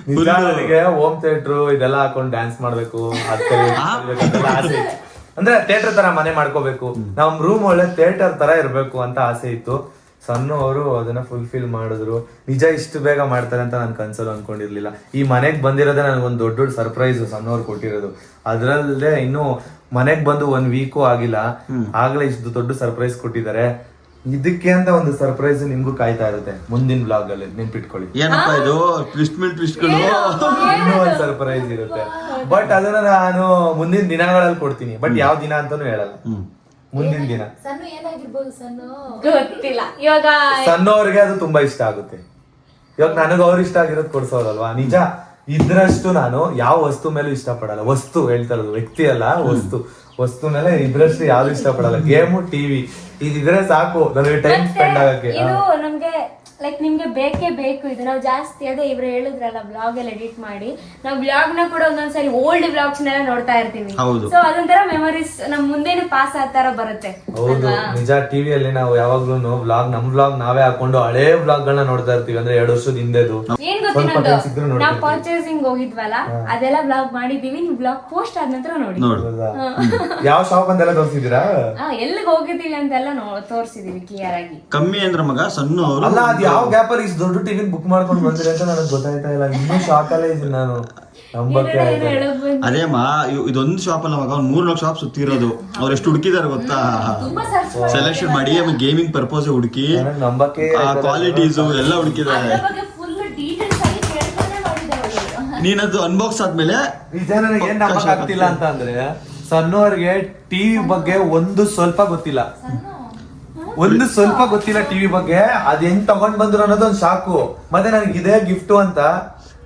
ನಿಜ, ನನಗೆ ಹೋಮ್ ಥಿಯೇಟರ್ ಇದೆಲ್ಲ ಹಾಕೊಂಡು ಡ್ಯಾನ್ಸ್ ಮಾಡ್ಬೇಕು ಅದೆಲ್ಲ ಆಸೆ ಇತ್ತು. ಅಂದ್ರೆ ಥಿಯೇಟರ್ ತರ ಮನೆ ಮಾಡ್ಕೋಬೇಕು, ನಮ್ ರೂಮ್ ಒಳ್ಳೆ ಥಿಯೇಟರ್ ತರ ಇರ್ಬೇಕು ಅಂತ ಆಸೆ ಇತ್ತು. ಸಣ್ಣ ಅವರು ಅದನ್ನ ಫುಲ್ಫಿಲ್ ಮಾಡಿದ್ರು. ನಿಜ, ಇಷ್ಟು ಬೇಗ ಮಾಡ್ತಾರೆ ಅಂತ ನಾನು ಕನ್ಸಲ್ಲಿ ಅನ್ಕೊಂಡಿರ್ಲಿಲ್ಲ. ಈ ಮನೆಗ್ ಬಂದಿರೋದೇ ನನಗೊಂದು ದೊಡ್ಡ ದೊಡ್ಡ ಸರ್ಪ್ರೈಸ್ ಸಣ್ಣವ್ರು ಕೊಟ್ಟಿರೋದು. ಅದ್ರಲ್ಲೇ ಇನ್ನು ಮನೆಗ್ ಬಂದು 1 ವೀಕು ಆಗಿಲ್ಲ, ಆಗ್ಲೇ ಇಷ್ಟು ದೊಡ್ಡ ಸರ್ಪ್ರೈಸ್ ಕೊಟ್ಟಿದ್ದಾರೆ. ಇದಕ್ಕೆ ಅಂತ ಒಂದು ಸರ್ಪ್ರೈಸ್ ನಿಮ್ಗೂ ಕಾಯ್ತಾ ಇರುತ್ತೆ ಮುಂದಿನ ಬ್ಲಾಗ್ ಅಲ್ಲಿ, ನೆನ್ಪಿಟ್ಕೊಳ್ಳಿ. ಏನಪ್ಪ ಇದು ಟ್ವಿಸ್ಟ್ ಮೇಲೆ ಟ್ವಿಸ್ಟ್ಗಳು. ಇನ್ನೂ ಒಂದು ಸರ್ಪ್ರೈಸ್ ಇರುತ್ತೆ, ಬಟ್ ಅದನ್ನ ನಾನು ಮುಂದಿನ ದಿನಗಳಲ್ಲಿ ಕೊಡ್ತೀನಿ. ಬಟ್ ಯಾವ ದಿನ ಅಂತಾನು ಹೇಳಲ್ಲ. ಮುಂದಿನ ದಿನ ಸಣ್ಣ ಏನಾಗಿರ್ಬೋದು, ಸಣ್ಣ ಗೊತ್ತಿಲ್ಲ. ಇವಾಗ ಸಣ್ಣವ್ರಿಗೆ ಅದು ತುಂಬಾ ಇಷ್ಟ ಆಗುತ್ತೆ. ಇವಾಗ ನನಗೆ ಅವ್ರು ಇಷ್ಟ ಆಗಿರೋದು ಕೊಡ್ಸೋರಲ್ವಾ. ನಿಜ, ಇದ್ರಷ್ಟು ನಾನು ಯಾವ ವಸ್ತು ಮೇಲೂ ಇಷ್ಟ ಪಡಲ್ಲ. ವಸ್ತು ಹೇಳ್ತಾ ಇರೋದು, ವ್ಯಕ್ತಿ ಅಲ್ಲ, ವಸ್ತು ಮೇಲೆ ಇದ್ರಷ್ಟು ಯಾವ್ದು ಇಷ್ಟ ಪಡಲ್ಲ. ಗೇಮು, ಟಿವಿ ಇದ್ರೆ ಸಾಕು ನನಗೆ ಟೈಮ್ ಸ್ಪೆಂಡ್ ಆಗಕ್ಕೆ. ಇದು ನಮ್ಗೆ ಲೈಕ್ ನಿಮ್ಗೆ ಬೇಕೇ ಬೇಕು. ಇದು ನಾವು ಜಾಸ್ತಿ ಅದೇ ಇವ್ರು ಹೇಳಿದ್ರಲ್ಲ ಬ್ಲಾಗ್ ಎಲ್ಲ ಎಡಿಟ್ ಮಾಡಿ, ನಾವು ಬ್ಲಾಗ್ ನ ಕೂಡ ಒಂದೊಂದ್ಸರಿ ಓಲ್ಡ್ ಬ್ಲಾಗ್ಸ್ ನೆಲ್ಲ ನೋಡ್ತಾ ಇರ್ತೀವಿ. ಸೊ ಅದೊಂಥರ ಮೆಮೊರೀಸ್ ನಮ್ ಮುಂದೆನು ಪಾಸ್ ಆತರ ಬರುತ್ತೆ. ಹೌದು, ನಿಜ. ಟಿವಿಯಲ್ಲಿ ನಾವು ಯಾವಾಗ್ಲೂ ನಮ್ ಬ್ಲಾಗ್ ನಾವೇ ಹಾಕೊಂಡು ಹಳೇ ಬ್ಲಾಗ್ ಗಳನ್ನ ನೋಡ್ತಾ ಇರ್ತೀವಿ. ಅಂದ್ರೆ 2 ವರ್ಷದ ಹಿಂದೆದು. ಏನ್ ಗೊತ್ತಿಲ್ಲ, ನಾವು ಪರ್ಚೇಸಿಂಗ್ ಹೋಗಿದ್ವಲ್ಲ ಅದೆಲ್ಲ ಬ್ಲಾಗ್ ಮಾಡಿದೀವಿ. ನೀವು ಬ್ಲಾಗ್ ಪೋಸ್ಟ್ ಆದ ನಂತರ ನೋಡಿ. ಯಾವ ಶಾಪ್ ಅಂತೆಲ್ಲ ತೋರಿಸಿದೀರಾ? ಎಲ್ಲಿಗೆ ಹೋಗಿದ್ದೀವಿ ಅಂತೆಲ್ಲ ತೋರಿಸಿದೀವಿ ಕ್ಲಿಯರ್ ಆಗಿ. ಕಮ್ಮಿ ಅಂದ್ರೆ ಮಗ ಸಣ್ಣ ಅಲ್ಲ, ಅದ್ ಯಾವ ಗ್ಯಾಪ್ ಅಲ್ಲಿ ಇಷ್ಟು ದೊಡ್ಡ ಟಿವಿ ಬುಕ್ ಮಾಡ್ಕೊಂಡು ಬಂದಿರಿ ಅಂತ ನನಗೆ ಗೊತ್ತಾಯ್ತಾ ಇಲ್ಲ. ಇನ್ನೂ ಶಾಕ್ ಅಲ್ಲೇ ಇದ್ದೀನಿ ನಾನು, ನಂಬಕ್ಕೆ ಆಯ್ತಾ ಇಲ್ಲ. ಅದೇಮ್ಮ, ಇದೊಂದು ಶಾಪ್ ಅಲ್ಲ ಮಗ, 3-4 ಶಾಪ್ ಸುತ್ತಿರೋದು. ಅವ್ರು ಎಷ್ಟು ಹುಡುಕಿದಾರೆ ಗೊತ್ತಾ, ಸೆಲೆಕ್ಷನ್ ಮಾಡಿ ಆಮೇಲೆ ಗೇಮಿಂಗ್ ಪರ್ಪಸ್ ಹುಡುಕಿ, ನಂಬಕ್ಕೆ ಕ್ವಾಲಿಟೀಸ್ ಎಲ್ಲ ಹುಡುಕಿದ್ದಾರೆ. ಫುಲ್ ಡೀಟೇಲ್ಸ್ ಆಗಿ ಕೇಳ್ಕೊಂಡೇ ಮಾಡಿದ್ದಾರೆ. ನೀನದು ಅನ್ಬಾಕ್ಸ್ ಆದ್ಮೇಲೆ ನಿಜ ನನಗೆ ಏನ್ ನಂಬಕ್ ಆಗ್ತಿಲ್ಲ ಅಂತ ಅಂದ್ರೆ, ಸಣ್ಣವ್ರಿಗೆ ಟಿವಿ ಬಗ್ಗೆ ಒಂದು ಸ್ವಲ್ಪ ಗೊತ್ತಿಲ್ಲ. ಟಿವಿ ಬಗ್ಗೆ. ಅದ್ ಹೆಂಗ್ ತಗೊಂಡ್ ಬಂದ್ರು ಅನ್ನೋದು ಒಂದು ಶಾಕು. ಮತ್ತೆ ನನಗೆ ಇದೇ ಗಿಫ್ಟ್ ಅಂತ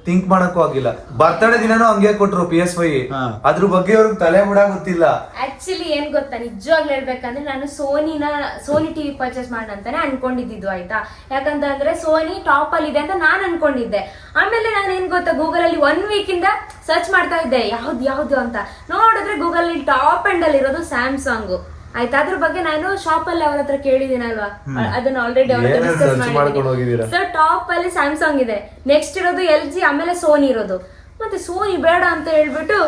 ಥಿಂಕ್ ಮಾಡಕ್ಕೂ ಆಗಿಲ್ಲ. ಬರ್ತ್ಡೇ ದಿನಾನು ಹಂಗೆ ಕೊಟ್ರು PS5. ಅದ್ರ ಬಗ್ಗೆ ಅವ್ರಿಗೆ ತಲೆ ಮುಡ ಗೊತ್ತಿಲ್ಲ. ಆಕ್ಚುಲಿ ಏನ್ ಗೊತ್ತಾ, ನಿಜವಾಗ್ಲೂ ಹೇಳ್ಬೇಕಂದ್ರೆ ನಾನು ಸೋನಿ ಟಿವಿ ಪರ್ಚೇಸ್ ಮಾಡೋಣ ಅಂತಾನೆ ಅನ್ಕೊಂಡಿದ್ದು ಆಯ್ತಾ. ಯಾಕಂತಂದ್ರೆ ಸೋನಿ ಟಾಪ್ ಅಲ್ಲಿ ಇದೆ ಅಂತ ನಾನ್ ಅನ್ಕೊಂಡಿದ್ದೆ. ಆಮೇಲೆ ನಾನು ಏನ್ ಗೊತ್ತಾ, ಗೂಗಲ್ ಅಲ್ಲಿ 1 ವೀಕ್ ಇಂದ ಸರ್ಚ್ ಮಾಡ್ತಾ ಇದ್ದೆ ಯಾವ್ದು ಅಂತ. ನೋಡಿದ್ರೆ ಗೂಗಲ್ ಅಲ್ಲಿ ಟಾಪ್ ಎಂಡ್ ಅಲ್ಲಿ ಇರೋದು ಸ್ಯಾಮ್ಸಂಗ್. ಆಯ್ತಾ. ಅದ್ರ ಬಗ್ಗೆ ನಾನು ಶಾಪ್ ಅಲ್ಲಿ ಅವ್ರ ಹತ್ರ ಕೇಳಿದೀನಲ್ವಾ, ಅದನ್ನ ಆಲ್ರೆಡಿ ಅವ್ರ ಹತ್ರ ಏನೇನ್ ಡಿಸ್ಕಸ್ search ಮಾಡ್ಕೊಂಡು ಹೋಗಿದ್ದೀರಾ? ಮಾಡಿದ್ದೀನಿ. ಸರ್ ಟಾಪ್ ಅಲ್ಲಿ ಸ್ಯಾಮ್ಸಂಗ್ ಇದೆ, ನೆಕ್ಸ್ಟ್ ಇರೋದು LG, ಆಮೇಲೆ ಸೋನಿ ಇರೋದು. ಮತ್ತೆ ಸೋನಿ ಬೇಡ ಅಂತ ಹೇಳ್ಬಿಟ್ಟು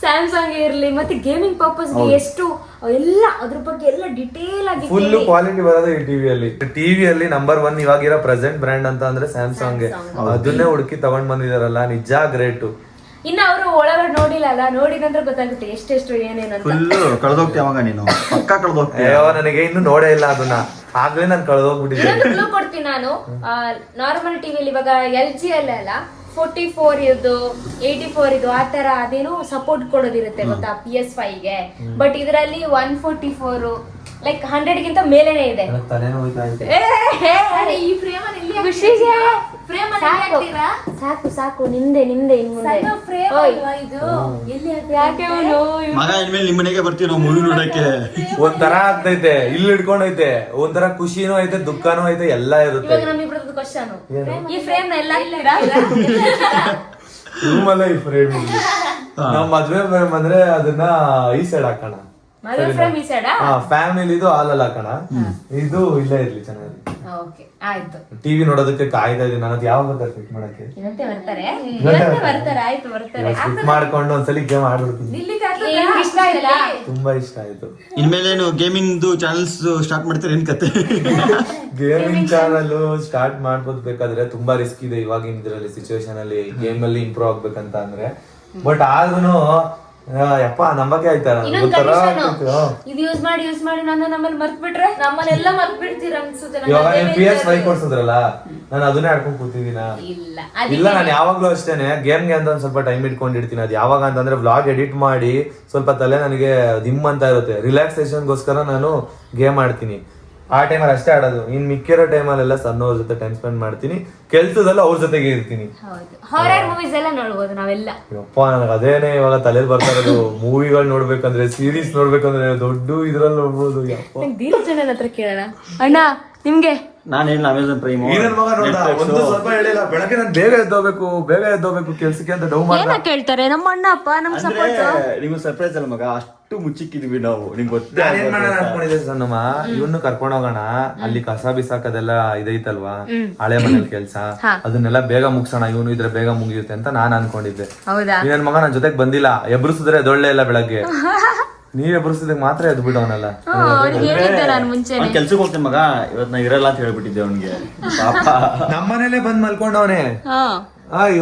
ಸ್ಯಾಮ್ಸಂಗ್ ಇರ್ಲಿ, ಮತ್ತೆ ಗೇಮಿಂಗ್ ಪರ್ಪಸ್ ಗೆ ಎಷ್ಟು ಎಲ್ಲ ಅದ್ರ ಬಗ್ಗೆ ಎಲ್ಲ ಡಿಟೇಲ್ ಆಗಿ ಫುಲ್ ಕ್ವಾಲಿಟಿ ಬರೋದೇ ಈ ಟಿವಿಯಲ್ಲಿ ನಂಬರ್ 1 ಇವಾಗಿರೋ ಪ್ರೆಸೆಂಟ್ ಬ್ರ್ಯಾಂಡ್ ಅಂತ ಅಂದ್ರೆ ಸ್ಯಾಮ್ಸಂಗ್. ಅದನ್ನೇ ಹುಡುಕಿ ತಗೊಂಡ್ ಬಂದಿದಾರಲ್ಲ, ನಿಜ ಗ್ರೇಟ್. ಇನ್ನ ಅವರು ಒಳಗಡೆ ನೋಡಿಲ್ಲ, ನೋಡಿದ ನಂತರ ಗೊತ್ತಾಗುತ್ತೆ ಎಷ್ಟೆಷ್ಟು ಏನೇನಂತ. ಫುಲ್ ಕಳ್ದೋಗ್ತೀಯ ಅವಾಗ ನೀನು, ಪಕ್ಕ ಕಳ್ದೋಗ್ತೀಯ. ಅಯ್ಯೋ ನನಗೆ ಇನ್ನು ನೋಡೇ ಇಲ್ಲ ಅದನ್ನ, ಆಗ್ಲೇ ನಾನು ಕಳ್ದೋಗ್ಬಿಟ್ಟಿದ್ದೆ. ಇನ್ನೊಂದು ಕ್ಲೂ ಕೊಡ್ತೀನಿ ನಾನು. ನಾರ್ಮಲ್ ಟಿವಿಯಲ್ಲಿ ಇವಾಗ LG ಅಲ್ಲ 44 ಇದು 84 ಇದು ಆ ತರ ಅದೇನೋ ಸಪೋರ್ಟ್ ಕೊಡೋದಿರುತ್ತೆ ಗೊತ್ತಾ PS5 ಗೆ. ಬಟ್ ಇದರಲ್ಲಿ 144 ಲೈಕ್ 100 ಗಿಂತ ಮೇಲೇನೆ ಇದೆ. ತಲೆನೋವು ಹೋಯ್ತಾ ಇದೆ. ಈ ಫ್ರೇಮ್ ಅಲ್ಲಿ ಇಲ್ಲಿ ಖುಷಿಗೆ ಫ್ರೇಮ್ ಅಲ್ಲಿ ಹಾಕ್ತೀರಾ? ಸಾಕು ಸಾಕು, ನಿಂದೆ ಇನ್ ಮುಂದೆ. ಸಣ್ಣ ಫ್ರೇಮ್ ಅಲ್ವಾ ಇದು? ಎಲ್ಲಿ ಯಾಕೆ ಅವನು ಮಗ ಇನ್ಮೇಲೆ ನಿಮ್ ಮನೆಗೆ ಬರ್ತೀವಿ ನಾವು ಮೂವಿ ನೋಡಕ್ಕೆ. ಒಂಥರ ಆಗ್ತೈತೆ, ಇಲ್ಲಿ ಹಿಡ್ಕೊಂಡೈತೆ, ಒಂಥರ ಖುಷಿನೂ ಐತೆ, ದುಃಖನೂ ಐತೆ, ಎಲ್ಲ ಇರುತ್ತೆ. ಇವಾಗ ನಮ್ಮಿಬ್ರದ್ದು ಕ್ವಶನ್, ಈ ಫ್ರೇಮ್ ಎಲ್ಲ ಹಾಕ್ತೀರಾ? ರೂಮಲ್ಲೇ ಈ ಫ್ರೇಮ್ ನಾವ್ ಮದ್ವೆ ಫ್ರೇಮ್ ಅಂದ್ರೆ ಅದನ್ನ ಈ ಸೈಡ್ ಹಾಕೋಣ, ಮದುವೆ ಫ್ರೇಮ್ ಈ ಸೈಡಾ? ಫ್ಯಾಮಿಲಿದು ಹಾಲಲ್ಲಿ ಹಾಕೋಣ, ಇದು ಇಲ್ಲೇ ಇರ್ಲಿ ಚೆನ್ನಾಗಿ. ಓಕೆ ಆಯ್ತು. ಟಿವಿ ನೋಡೋದಕ್ಕೆ ಕಾಯ್ತಾ ಇದೀನಿ ನಾನು, ಯಾವಾಗ ಬರ್ತಾರೆ ಫಿಟ್ ಮಾಡಕ್ಕೆ. ಇವತ್ತೇ ಬರ್ತಾರೆ ಆಯ್ತು ಬರ್ತಾರೆ. ಫಿಟ್ ಮಾಡ್ಕೊಂಡು ಒಂದ್ಸಲಿ ಗೇಮ್ ಆಡ್ಬಿಡ್ತೀನಿ. ನಿಮ್ಗೆ ಇಷ್ಟ ಇಲ್ಲ? ತುಂಬಾ ಇಷ್ಟ ಆಯ್ತು. ಇನ್ಮೇಲೇನು ಗೇಮಿಂಗ್ ಚಾನಲ್ಸ್ ಸ್ಟಾರ್ಟ್ ಮಾಡ್ತೀರಿ ಏನ್ ಕತೆ? ಗೇಮಿಂಗ್ ಚಾನಲ್ ಸ್ಟಾರ್ಟ್ ಮಾಡ್ಬೋದ್ಬೇಕಾದ್ರೆ ತುಂಬಾ ರಿಸ್ಕ್ ಇದೆ ಇವಾಗಿನ ಇದ್ರಲ್ಲಿ ಸಿಚುವೇಶನ್ ಅಲ್ಲಿ, ಗೇಮ್ ಅಲ್ಲಿ ಇಂಪ್ರೂವ್ ಆಗ್ಬೇಕಂತ ಅಂದ್ರೆ. ಬಟ್ ಆದ್ರೂ ಯಪ್ಪ ನಂಬಕ್ಕೆ ಆಯ್ತಾರ ಇನ್ನೊಂದು ಕಂಡೀಷನ್, ಇದು ಯೂಸ್ ಮಾಡಿ ನಾನು ನಮ್ಮಲ್ಲಿ ಮರ್ತ್ ಬಿಟ್ರೆ ನಮ್ಮನ್ನೆಲ್ಲ ಮರ್ತ್ ಬಿಡ್ತೀರ ಅನ್ಸುತ್ತೆ. ಇವಾಗ ನೀವು PS5 ಕೊಡ್ಸಿದ್ರಲ್ಲ, ನಾನು ಅದನ್ನೇ ಆಡ್ಕೊಂಡ್ ಕೂತಿದ್ದೀನ. ಇಲ್ಲ ನಾನು ಯಾವಾಗ್ಲೂ ಅಷ್ಟೇನೆ ಗೇಮ್ಗೆ ಅಂತ ಒಂದ್ ಸ್ವಲ್ಪ ಟೈಮ್ ಇಟ್ಕೊಂಡಿರ್ತೀನಿ. ಅದು ಯಾವಾಗ ಅಂತಂದ್ರೆ ವ್ಲಾಗ್ ಎಡಿಟ್ ಮಾಡಿ ಸ್ವಲ್ಪ ತಲೆ ನನಗೆ ದಿಮ್ ಅಂತ ಇರುತ್ತೆ, ರಿಲ್ಯಾಕ್ಸೇಷನ್ಗೋಸ್ಕರ ನಾನು ಗೇಮ್ ಆಡ್ತೀನಿ. ಆ ಟೈಮಲ್ಲಿ ಅಷ್ಟೇ ಆಡೋದು. ಇನ್ ಮಿಕ್ಕಿರೋ ಟೈಮಲ್ಲೆಲ್ಲ ಸಣ್ಣವ್ರ ಜೊತೆ ಟೈಮ್ ಸ್ಪೆಂಡ್ ಮಾಡ್ತೀನಿ, ಕೆಲ್ಸದಲ್ಲ ಅವ್ರ ಜೊತೆಗೆ ಇರ್ತೀನಿ. ಹಾರರ್ ಮೂವೀಸ್ ಎಲ್ಲ ನೋಡ್ಬೋದು ನಾವೆಲ್ಲ. ಯಪ್ಪ ನನಗೆ ಅದೇನೆ ಇವಾಗ ತಲೆಯಲ್ಲಿ ಬರ್ತಾ ಇರೋದು. ಮೂವಿಗಳು ನೋಡ್ಬೇಕಂದ್ರೆ, ಸೀರೀಸ್ ನೋಡ್ಬೇಕಂದ್ರೆ ದೊಡ್ಡ ಇದ್ರಲ್ಲಿ ನೋಡ್ಬೋದು. ಯಪ್ಪ ಧೀರಜನ ಹತ್ರ ಕೇಳೋಣ. ಅಣ್ಣ ನಿಮ್ಗೆ ನಾನೇನು ಅಮೆಝಾನ್ ಪ್ರೈಮ್ ಇದನ್ ಮಗ ನೋಡ್ದ, ಒಂದು ಸ್ವಲ್ಪ ಹೇಳಿಲ್ಲ. ಬೆಳಗ್ಗೆ ನಾನು ಬೇಗ ಎದ್ದೋಗ್ಬೇಕು ಕೆಲ್ಸಕ್ಕೆ ಅಂತ ಡೌ ಮಾಡ್ದ. ಏನ ಕೇಳ್ತಾರೆ ನಮ್ಮ ಅಣ್ಣ ಅಪ್ಪ ನಮ್ ಸಪೋರ್ಟ್. ನಿಮ್ಗೆ ಸರ್ಪ್ರೈಸ್ ಅಲ್ಲ ಮಗ, ಅಷ್ಟು ಮುಚ್ಚಿಕ್ಕಿದ್ವಿ ನಾವು, ನಿಮ್ಗೆ ಗೊತ್ತೇ ನಾನು ಏನ್ ಮಾಡೋಣ ಅನ್ಕೊಂಡಿದ್ದೆ ಸಣ್ಣಮ್ಮ, ಇವನು ಕರ್ಕೊಂಡ್ ಹೋಗೋಣ, ಅಲ್ಲಿ ಕಸ ಬಿಸಾಕದೆಲ್ಲ ಇದೈತಲ್ವಾ ಹಳೆ ಮನೇಲಿ ಕೆಲ್ಸ, ಅದನ್ನೆಲ್ಲ ಬೇಗ ಮುಗ್ಸೋಣ, ಇವನು ಇದ್ರೆ ಬೇಗ ಮುಗಿಯುತ್ತೆ ಅಂತ ನಾನ್ ಅನ್ಕೊಂಡಿದ್ದೆ. ಹೌದಾ? ನನ್ ಮಗ ನನ್ ಜೊತೆಗ್ ಬಂದಿಲ್ಲ, ಎಬ್ರಿಸಿದ್ರೆ ಎದೊಳ್ಳೆ ಇಲ್ಲ ಬೆಳಗ್ಗೆ. ನೀವ್ ಎಬ್ರಿಸಿದಾಗ ಮಾತ್ರ ಎದ್ದು ಬಿಟ್ಟವನಲ್ಲ. ಹೇಳಿದ್ದೆ ನಾನು ಮುಂಚೆ. ಕೆಲ್ಸಕ್ಕೆ ಹೋಗ್ತೇನೆ ಮಗ, ಇವತ್ ನಾ ಇರಲ್ಲ ಅಂತ ಹೇಳ್ಬಿಟ್ಟಿದ್ದೆ ಅವ್ನಿಗೆ. ಪಾಪ ನಮ್ಮನೇಲೆ ಬಂದ್ ಮಲ್ಕೊಂಡವನೇ.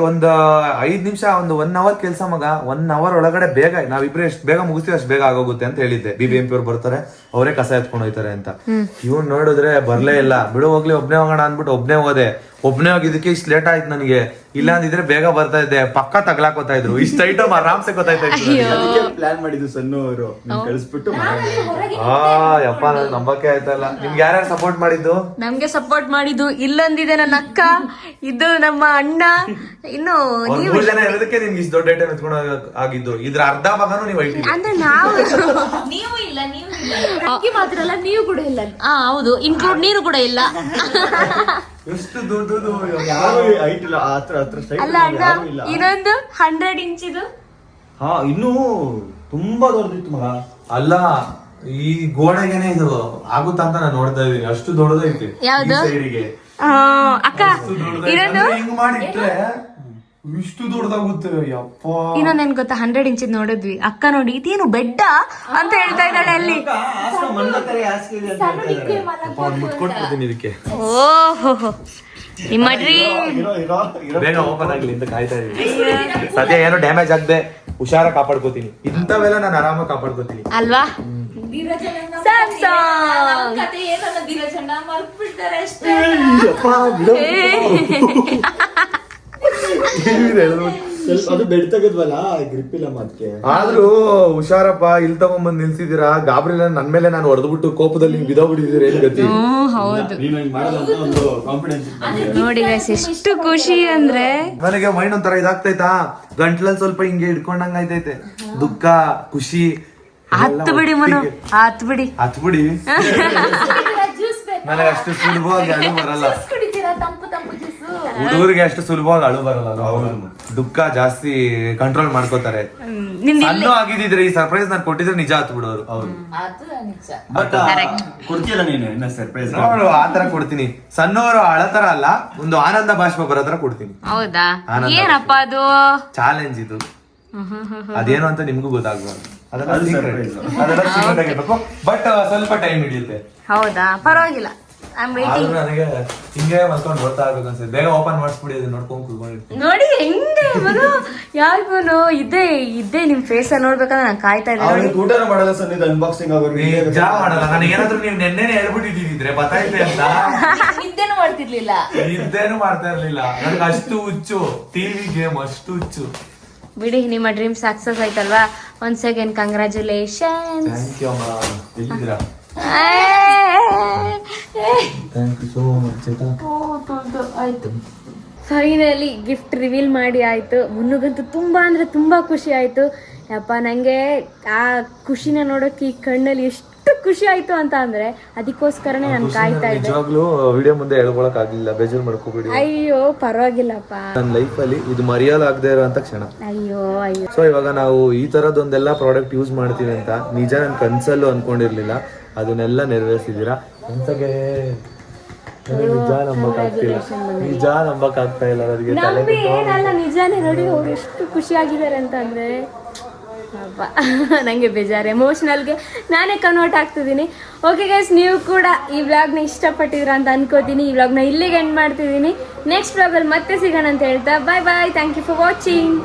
ಒಂದ್ 5 ನಿಮಿಷ, ಒಂದು 1 ಅವರ್ ಕೆಲ್ಸ ಮಗ. 1 ಅವರ್ ಒಳಗಡೆ ಬೇಗ ನಾವಿಬ್ರು ಎಷ್ಟು ಬೇಗ ಮುಗಿಸ್ತೀವಿ ಅಷ್ಟು ಬೇಗ ಆಗೋಗುತ್ತೆ ಅಂತ ಹೇಳಿದ್ದೆ. BBMP ಅವ್ರು ಬರ್ತಾರೆ, ಅವರೇ ಕಸ ಎತ್ಕೊಂಡು ಹೋಯ್ತಾರೆ ಅಂತ. ಇವ್ನ್ ನೋಡಿದ್ರೆ ಬರ್ಲೇ ಇಲ್ಲ. ಬಿಡು ಹೋಗ್ಲಿ, ಒಬ್ನೇ ಹೋಗೋಣ ಅಂದ್ಬಿಟ್ಟು ಒಬ್ನೇ ಹೋದೆ. ಒಬ್ನೇ ಹೋಗಿದ್ದಕ್ಕೆ ಇಷ್ಟು ಲೇಟ್ ಆಯ್ತು ನನಗೆ. ಇಲ್ಲ ಅಂದಿದ್ರೆ ಬೇಗ ಬರ್ತಾ ಇದ್ದೆ, ಪಕ್ಕ ತಗ್ಲಾಕೋತಾ ಇದ್ರು. ಇಷ್ಟ ಐಟಮ್ ಆರಾಮ್ಸೆ ಗೊತ್ತಾಯ್ತಾ ಇತ್ತು. ಪ್ಲಾನ್ ಮಾಡಿದ್ದು ಸಣ್ಣವರು ಕಳಿಸ್ಬಿಟ್ಟು ಯಪ್ಪ ನನ್ ನಂಬಕ್ಕೆ ಆಯ್ತಲ್ಲ. ನಿಮ್ಗೆ ಯಾರ್ಯಾರು ಸಪೋರ್ಟ್ ಮಾಡಿದ್ದು? ನಮ್ಗೆ ಸಪೋರ್ಟ್ ಮಾಡಿದ್ದು ಇಲ್ಲೊಂದಿದೆ ನನ್ನ ಅಕ್ಕ, ಇದು ನಮ್ಮ ಅಣ್ಣ, ಇನ್ನು ನೀವು 3 ಜನ ಇರೋದಕ್ಕೆ ನಿಮ್ಗೆ ಇಷ್ಟು ದೊಡ್ಡ ಐಟಮ್ ಎತ್ಕೊಂಡು ಆಗಿದ್ದು. ಇದ್ರ ಅರ್ಧ ಭಾಗನೂ ನೀವು ಐಟಿ. ಅಂದ್ರೆ ನಾವು ನೀವು ಇಲ್ಲ ಅಕ್ಕಿ ಮಾತ್ರ ಅಲ್ಲ, ನೀವು ಕೂಡ ಇಲ್ಲ. ಹೌದು, ಇನ್ಕ್ಲೂಡ್ ನೀರು ಕೂಡ ಇಲ್ಲ. ಎಷ್ಟು ದೊಡ್ಡದು. ಐಟಿಲ್ಲ ಹತ್ರ ಅಲ್ಲ ಅಣ್ಣ, ಇನ್ನೊಂದು 100 ಇಂಚಿದು. ಹಾ ಇನ್ನೂ ತುಂಬಾ ದೊಡ್ಡದಿತ್ತು ಮಗ. ಅಲ್ಲ ಈ ಗೋಡೆಗೆನೆ ಇದು ಆಗುತ್ತ ಅಂತ ನಾನು ನೋಡ್ತಾ ಇದೀನಿ. ಅಷ್ಟು ದೊಡ್ಡದೈತಿ ಯಾವ್ದು? ಸೈಡಿಗೆ ಅಕ್ಕ ಇನ್ನೊಂದು ಹಿಂಗ್ ಮಾಡಿಟ್ರೆ ಇಷ್ಟು ದೊಡ್ಡದಾಗುತ್ತೆ. ಯಪ್ಪ ಇನ್ನೊಂದ್ ಏನ್ ಗೊತ್ತಾ, 100 ಇಂಚಿದ್ ನೋಡಿದ್ವಿ. ಅಕ್ಕ ನೋಡಿ ಇದೇನು ಬೆಡ್ಡ ಅಂತ ಹೇಳ್ತಾ ಇದ್ದಾಳೆ ಅಲ್ಲಿ. ಮುಟ್ಕೊಟ್ಬಿಡ್ತೀನಿ ಇದಕ್ಕೆ. ಓಹೋ, ನಿಮ್ಮ ಡ್ರೀಮ್ ಬೇಗ ಓಪನ್ ಆಗ್ಲಿ ಅಂತ ಕಾಯ್ತಾ ಇದೀನಿ. ಸದ್ಯ ಏನೋ ಡ್ಯಾಮೇಜ್ ಆಗದೆ ಹುಷಾರ ಕಾಪಾಡ್ಕೋತೀನಿ. ಇಂಥವೆಲ್ಲ ನಾನು ಆರಾಮಾಗಿ ಕಾಪಾಡ್ಕೋತೀನಿ ಅಲ್ವಾ? ಸ್ಯಾಮ್ಸಂಗ್ ಕತೆ ಏನಲ್ಲ, ಧೀರಜಣ್ಣ ಮರ್ತ್ ಬಿಡ್ತಾರೆ ಅಷ್ಟೇ. ಅದು ಬೆಡ್ ತೆಗೆದ್ವಲ್ಲ, ಗ್ರಿಪ್ ಇಲ್ಲ ಮತ್ತೆ. ಆದ್ರೂ ಹುಷಾರಪ್ಪ, ಇಲ್ಲಿ ತಗೊಂಡ್ಬಂದ್ ನಿಲ್ಸಿದೀರಾ. ಗಾಬರಿ ನನ್ ಮೇಲೆ ನಾನು ಹೊಡೆದ್ಬಿಟ್ಟು ಕೋಪದಲ್ಲಿ ಬಿದ್ದೋಗ್ಬಿಟ್ಟಿದ್ದೀರ. ಏನ್ ಗತಿ? ನೀನು ಹಿಂಗ್ ಮಾಡಲ್ಲ ಅಂತ ಒಂದು ಕಾನ್ಫಿಡೆನ್ಸ್. ನೋಡಿ ಗೈಸ್, ಎಷ್ಟು ಖುಷಿ ಅಂದ್ರೆ ನನಗೆ ಮೈಂಡ್ ಒಂಥರ ಇದಾಗ್ತೈತಾ, ಗಂಟ್ಲಲ್ಲಿ ಸ್ವಲ್ಪ ಹಿಂಗೆ ಹಿಡ್ಕೊಂಡಂಗ ಆಯ್ತೈತೆ. ದುಃಖ, ಖುಷಿ. ಹತ್ತು ಬಿಡಿ ಮನು, ಹತ್ತು ಬಿಡಿ. ಜ್ಯೂಸ್ ಬೇಕು. ನನಗೆ ಅಷ್ಟು ಸುಲಭವಾಗಿ ಅದು ಬರಲ್ಲ. ಕುಡಿತೀರಾ? ತಂಪು ಜ್ಯೂಸು ಹುಡುಗರಿಗೆ ಅಷ್ಟು ಸುಲಭವಾಗಿ ಅಳು ಬರಲ್ಲ, ದುಃಖ ಜಾಸ್ತಿ ಕಂಟ್ರೋಲ್ ಮಾಡ್ಕೋತಾರೆ. ಸಣ್ಣ ಆಗಿದ್ರೆ ಈ ಸರ್ಪ್ರೈಸ್ ನಾನು ಕೊಟ್ಟಿದ್ರೆ ನಿಜ ಆತು ಬಿಡೋರು. ಹೌದು. ಅದು ನಿಜ. ಬಟ್ ಕೊಡ್ತೀಯಲ್ಲ ನೀನು ಇನ್ನ ಸರ್ಪ್ರೈಸ್? ನೋಡು ಆತರ ಕೊಡ್ತೀನಿ. ಸಣ್ಣವರು ಅಳತರ ಅಲ್ಲ, ಒಂದು ಆನಂದ ಬಾಷ್ಪ ಬರೋ ತರ ಕೊಡ್ತೀನಿ. ಹೌದಾ? ಆನಂದ ಏನಪ್ಪ ಅದು? ಚಾಲೆಂಜ್ ಇದು. ಅದೇನು ಅಂತ ನಿಮ್ಗೂ ಗೊತ್ತಾಗ್ಬಾರ್ದು. ಬಟ್ ಸ್ವಲ್ಪ ಟೈಮ್ ಹಿಡಿಯುತ್ತೆ. ಹೌದಾ? ಪರವಾಗಿಲ್ಲ. ಆದ್ರೂ ನನಗೆ ಹಿಂಗೆ ಮಲ್ಕೊಂಡು ಗೊತ್ತಾಗಬೇಕು ಅನ್ಸುತ್ತೆ. ಬೇಗ ಓಪನ್ ಮಾಡಿಸ್ಬಿಡಿ, ಅದು ನೋಡ್ಕೊಂಡು ಕುತ್ಕೊಂಡಿರ್ತೀನಿ. ನೋಡಿ ಹೆಂಗೆ ಮನು, ಯಾರಿಗೂ ಇದ್ದೇ ನಿಮ್ ಫೇಸ್ ನೋಡ್ಬೇಕಂದ್ರೆ ನಾನು ಕಾಯ್ತಾ ಇದ್ದೆ. ಊಟನೂ ಮಾಡಲ್ಲ ಸರ್, ಇದು ಅನ್ಬಾಕ್ಸಿಂಗ್ ನಿಜ ಮಾಡಲ್ಲ. ನನಗೆ ಏನಾದ್ರು ನೀವು ನೆನ್ನೆನೆ ಹೇಳ್ಬಿಟ್ಟಿದ್ರೆ ಬತ್ತಾಯ್ತೆ ಅಂತ ನಿದ್ದೆನೂ ಮಾಡ್ತಿರ್ಲಿಲ್ಲ. ಇದ್ದೇನು ಮಾಡ್ತಾ ಇರ್ಲಿಲ್ಲ. ನನಗೆ ಅಷ್ಟು ಹುಚ್ಚು ಟಿವಿ ಗೇಮ್, ಅಷ್ಟು ಹುಚ್ಚು. ಬಿಡಿ, ನಿಮ್ಮ ಡ್ರೀಮ್ ಸಕ್ಸಸ್ ಆಯ್ತಲ್ವಾ? Once again congratulation. Thank you ಅಮ್ಮ. ಎಲ್ಲಿದ್ದೀರಾ? Thank you so much. ಆಯ್ತು, ಫೈನಲಿ ಗಿಫ್ಟ್ ರಿವೀಲ್ ಮಾಡಿ ಆಯ್ತು. ಮುನ್ನುಗಂತೂ ತುಂಬಾ ಅಂದ್ರೆ ತುಂಬಾ ಖುಷಿ ಆಯ್ತು. ಯಪ್ಪ, ನಂಗೆ ಆ ಖುಷಿನ ನೋಡೋಕೆ ಈ ಕಣ್ಣಲ್ಲಿ ಎಷ್ಟು ಖುಷಿ ಆಯ್ತು ಅಂತ ಅಂದ್ರೆ ಅದಕ್ಕೋಸ್ಕರನೇ ನಾನು ಕಾಯ್ತಾ ಇದ್ದೆ. ನಿಜವಾಗ್ಲೂ ವಿಡಿಯೋ ಮುಂದೆ ಹೇಳ್ಕೊಳಕ್ ಆಗ್ಲಿಲ್ಲ, ಬೇಜಾರ್ ಮಾಡ್ಕೋಬೇಡಿ. ಅಯ್ಯೋ ಪರವಾಗಿಲ್ಲಪ್ಪ, ನನ್ನ ಲೈಫ್ ಅಲ್ಲಿ ಇದು ಮರೆಯಲಾಗದೇ ಇರುವಂತ ಕ್ಷಣ. ಅಯ್ಯೋ ಅಯ್ಯೋ. ಸೊ ಇವಾಗ ನಾವು ಈ ತರದೊಂದೆಲ್ಲ ಪ್ರಾಡಕ್ಟ್ ಯೂಸ್ ಮಾಡ್ತೀವಿ ಅಂತ ನಿಜ ನನ್ ಕನ್ಸಲ್ಲೂ ಅನ್ಕೊಂಡಿರ್ಲಿಲ್ಲ. ಅದನ್ನೆಲ್ಲ ನೆರವೇರಿಸಿದೀರಾ. ಎಂತಗೆ ನಿಜ ನಂಬಕ್ ಆಗ್ತಿಲ್ಲ, ನಿಜ ನಂಬಕ್ ಆಗ್ತಾ ಇಲ್ಲ ನನಗೆ. ನಂಬಿ ಏನಲ್ಲ, ನಿಜಾನೇ. ನೋಡಿ ಅವ್ರು ಎಷ್ಟು ಖುಷಿಯಾಗಿದ್ದಾರೆ ಅಂತ ಅಂದ್ರೆ ಅಬ್ಬಾ, ನಂಗೆ ಬೇಜಾರು, ಎಮೋಷನಲ್ಗೆ ನಾನೇ ಕನ್ವರ್ಟ್ ಆಗ್ತಿದ್ದೀನಿ. ಓಕೆ ಗೈಸ್, ನೀವು ಕೂಡ ಈ ವ್ಲಾಗ್ನ ಇಷ್ಟಪಟ್ಟಿದ್ರ ಅಂತ ಅನ್ಕೋತೀನಿ. ಈ ವ್ಲಾಗ್ನ ಇಲ್ಲಿಗೆ ಎಂಡ್ ಮಾಡ್ತಿದ್ದೀನಿ. ನೆಕ್ಸ್ಟ್ ವ್ಲಾಗಲ್ಲಿ ಮತ್ತೆ ಸಿಗೋಣ ಅಂತ ಹೇಳ್ತಾ bye bye. Thank you for watching.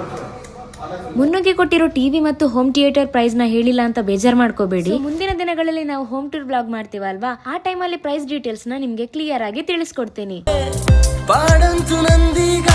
ಮುನ್ನುಗೆ ಕೊಟ್ಟಿರೋ ಟಿವಿ ಮತ್ತು ಹೋಮ್ ಥಿಯೇಟರ್ ಪ್ರೈಸ್ ನ ಹೇಳಿಲ್ಲ ಅಂತ ಬೇಜಾರ್ ಮಾಡ್ಕೋಬೇಡಿ. ಮುಂದಿನ ದಿನಗಳಲ್ಲಿ ನಾವು ಹೋಮ್ ಟೂರ್ ಬ್ಲಾಗ್ ಮಾಡ್ತೀವಲ್ವಾ, ಆ ಟೈಮಲ್ಲಿ ಪ್ರೈಸ್ ಡೀಟೇಲ್ಸ್ ನ ನಿಮ್ಗೆ ಕ್ಲಿಯರ್ ಆಗಿ ತಿಳಿಸ್ಕೊಡ್ತೀನಿ. ಪಾಡಂತು ನಂದೀಗ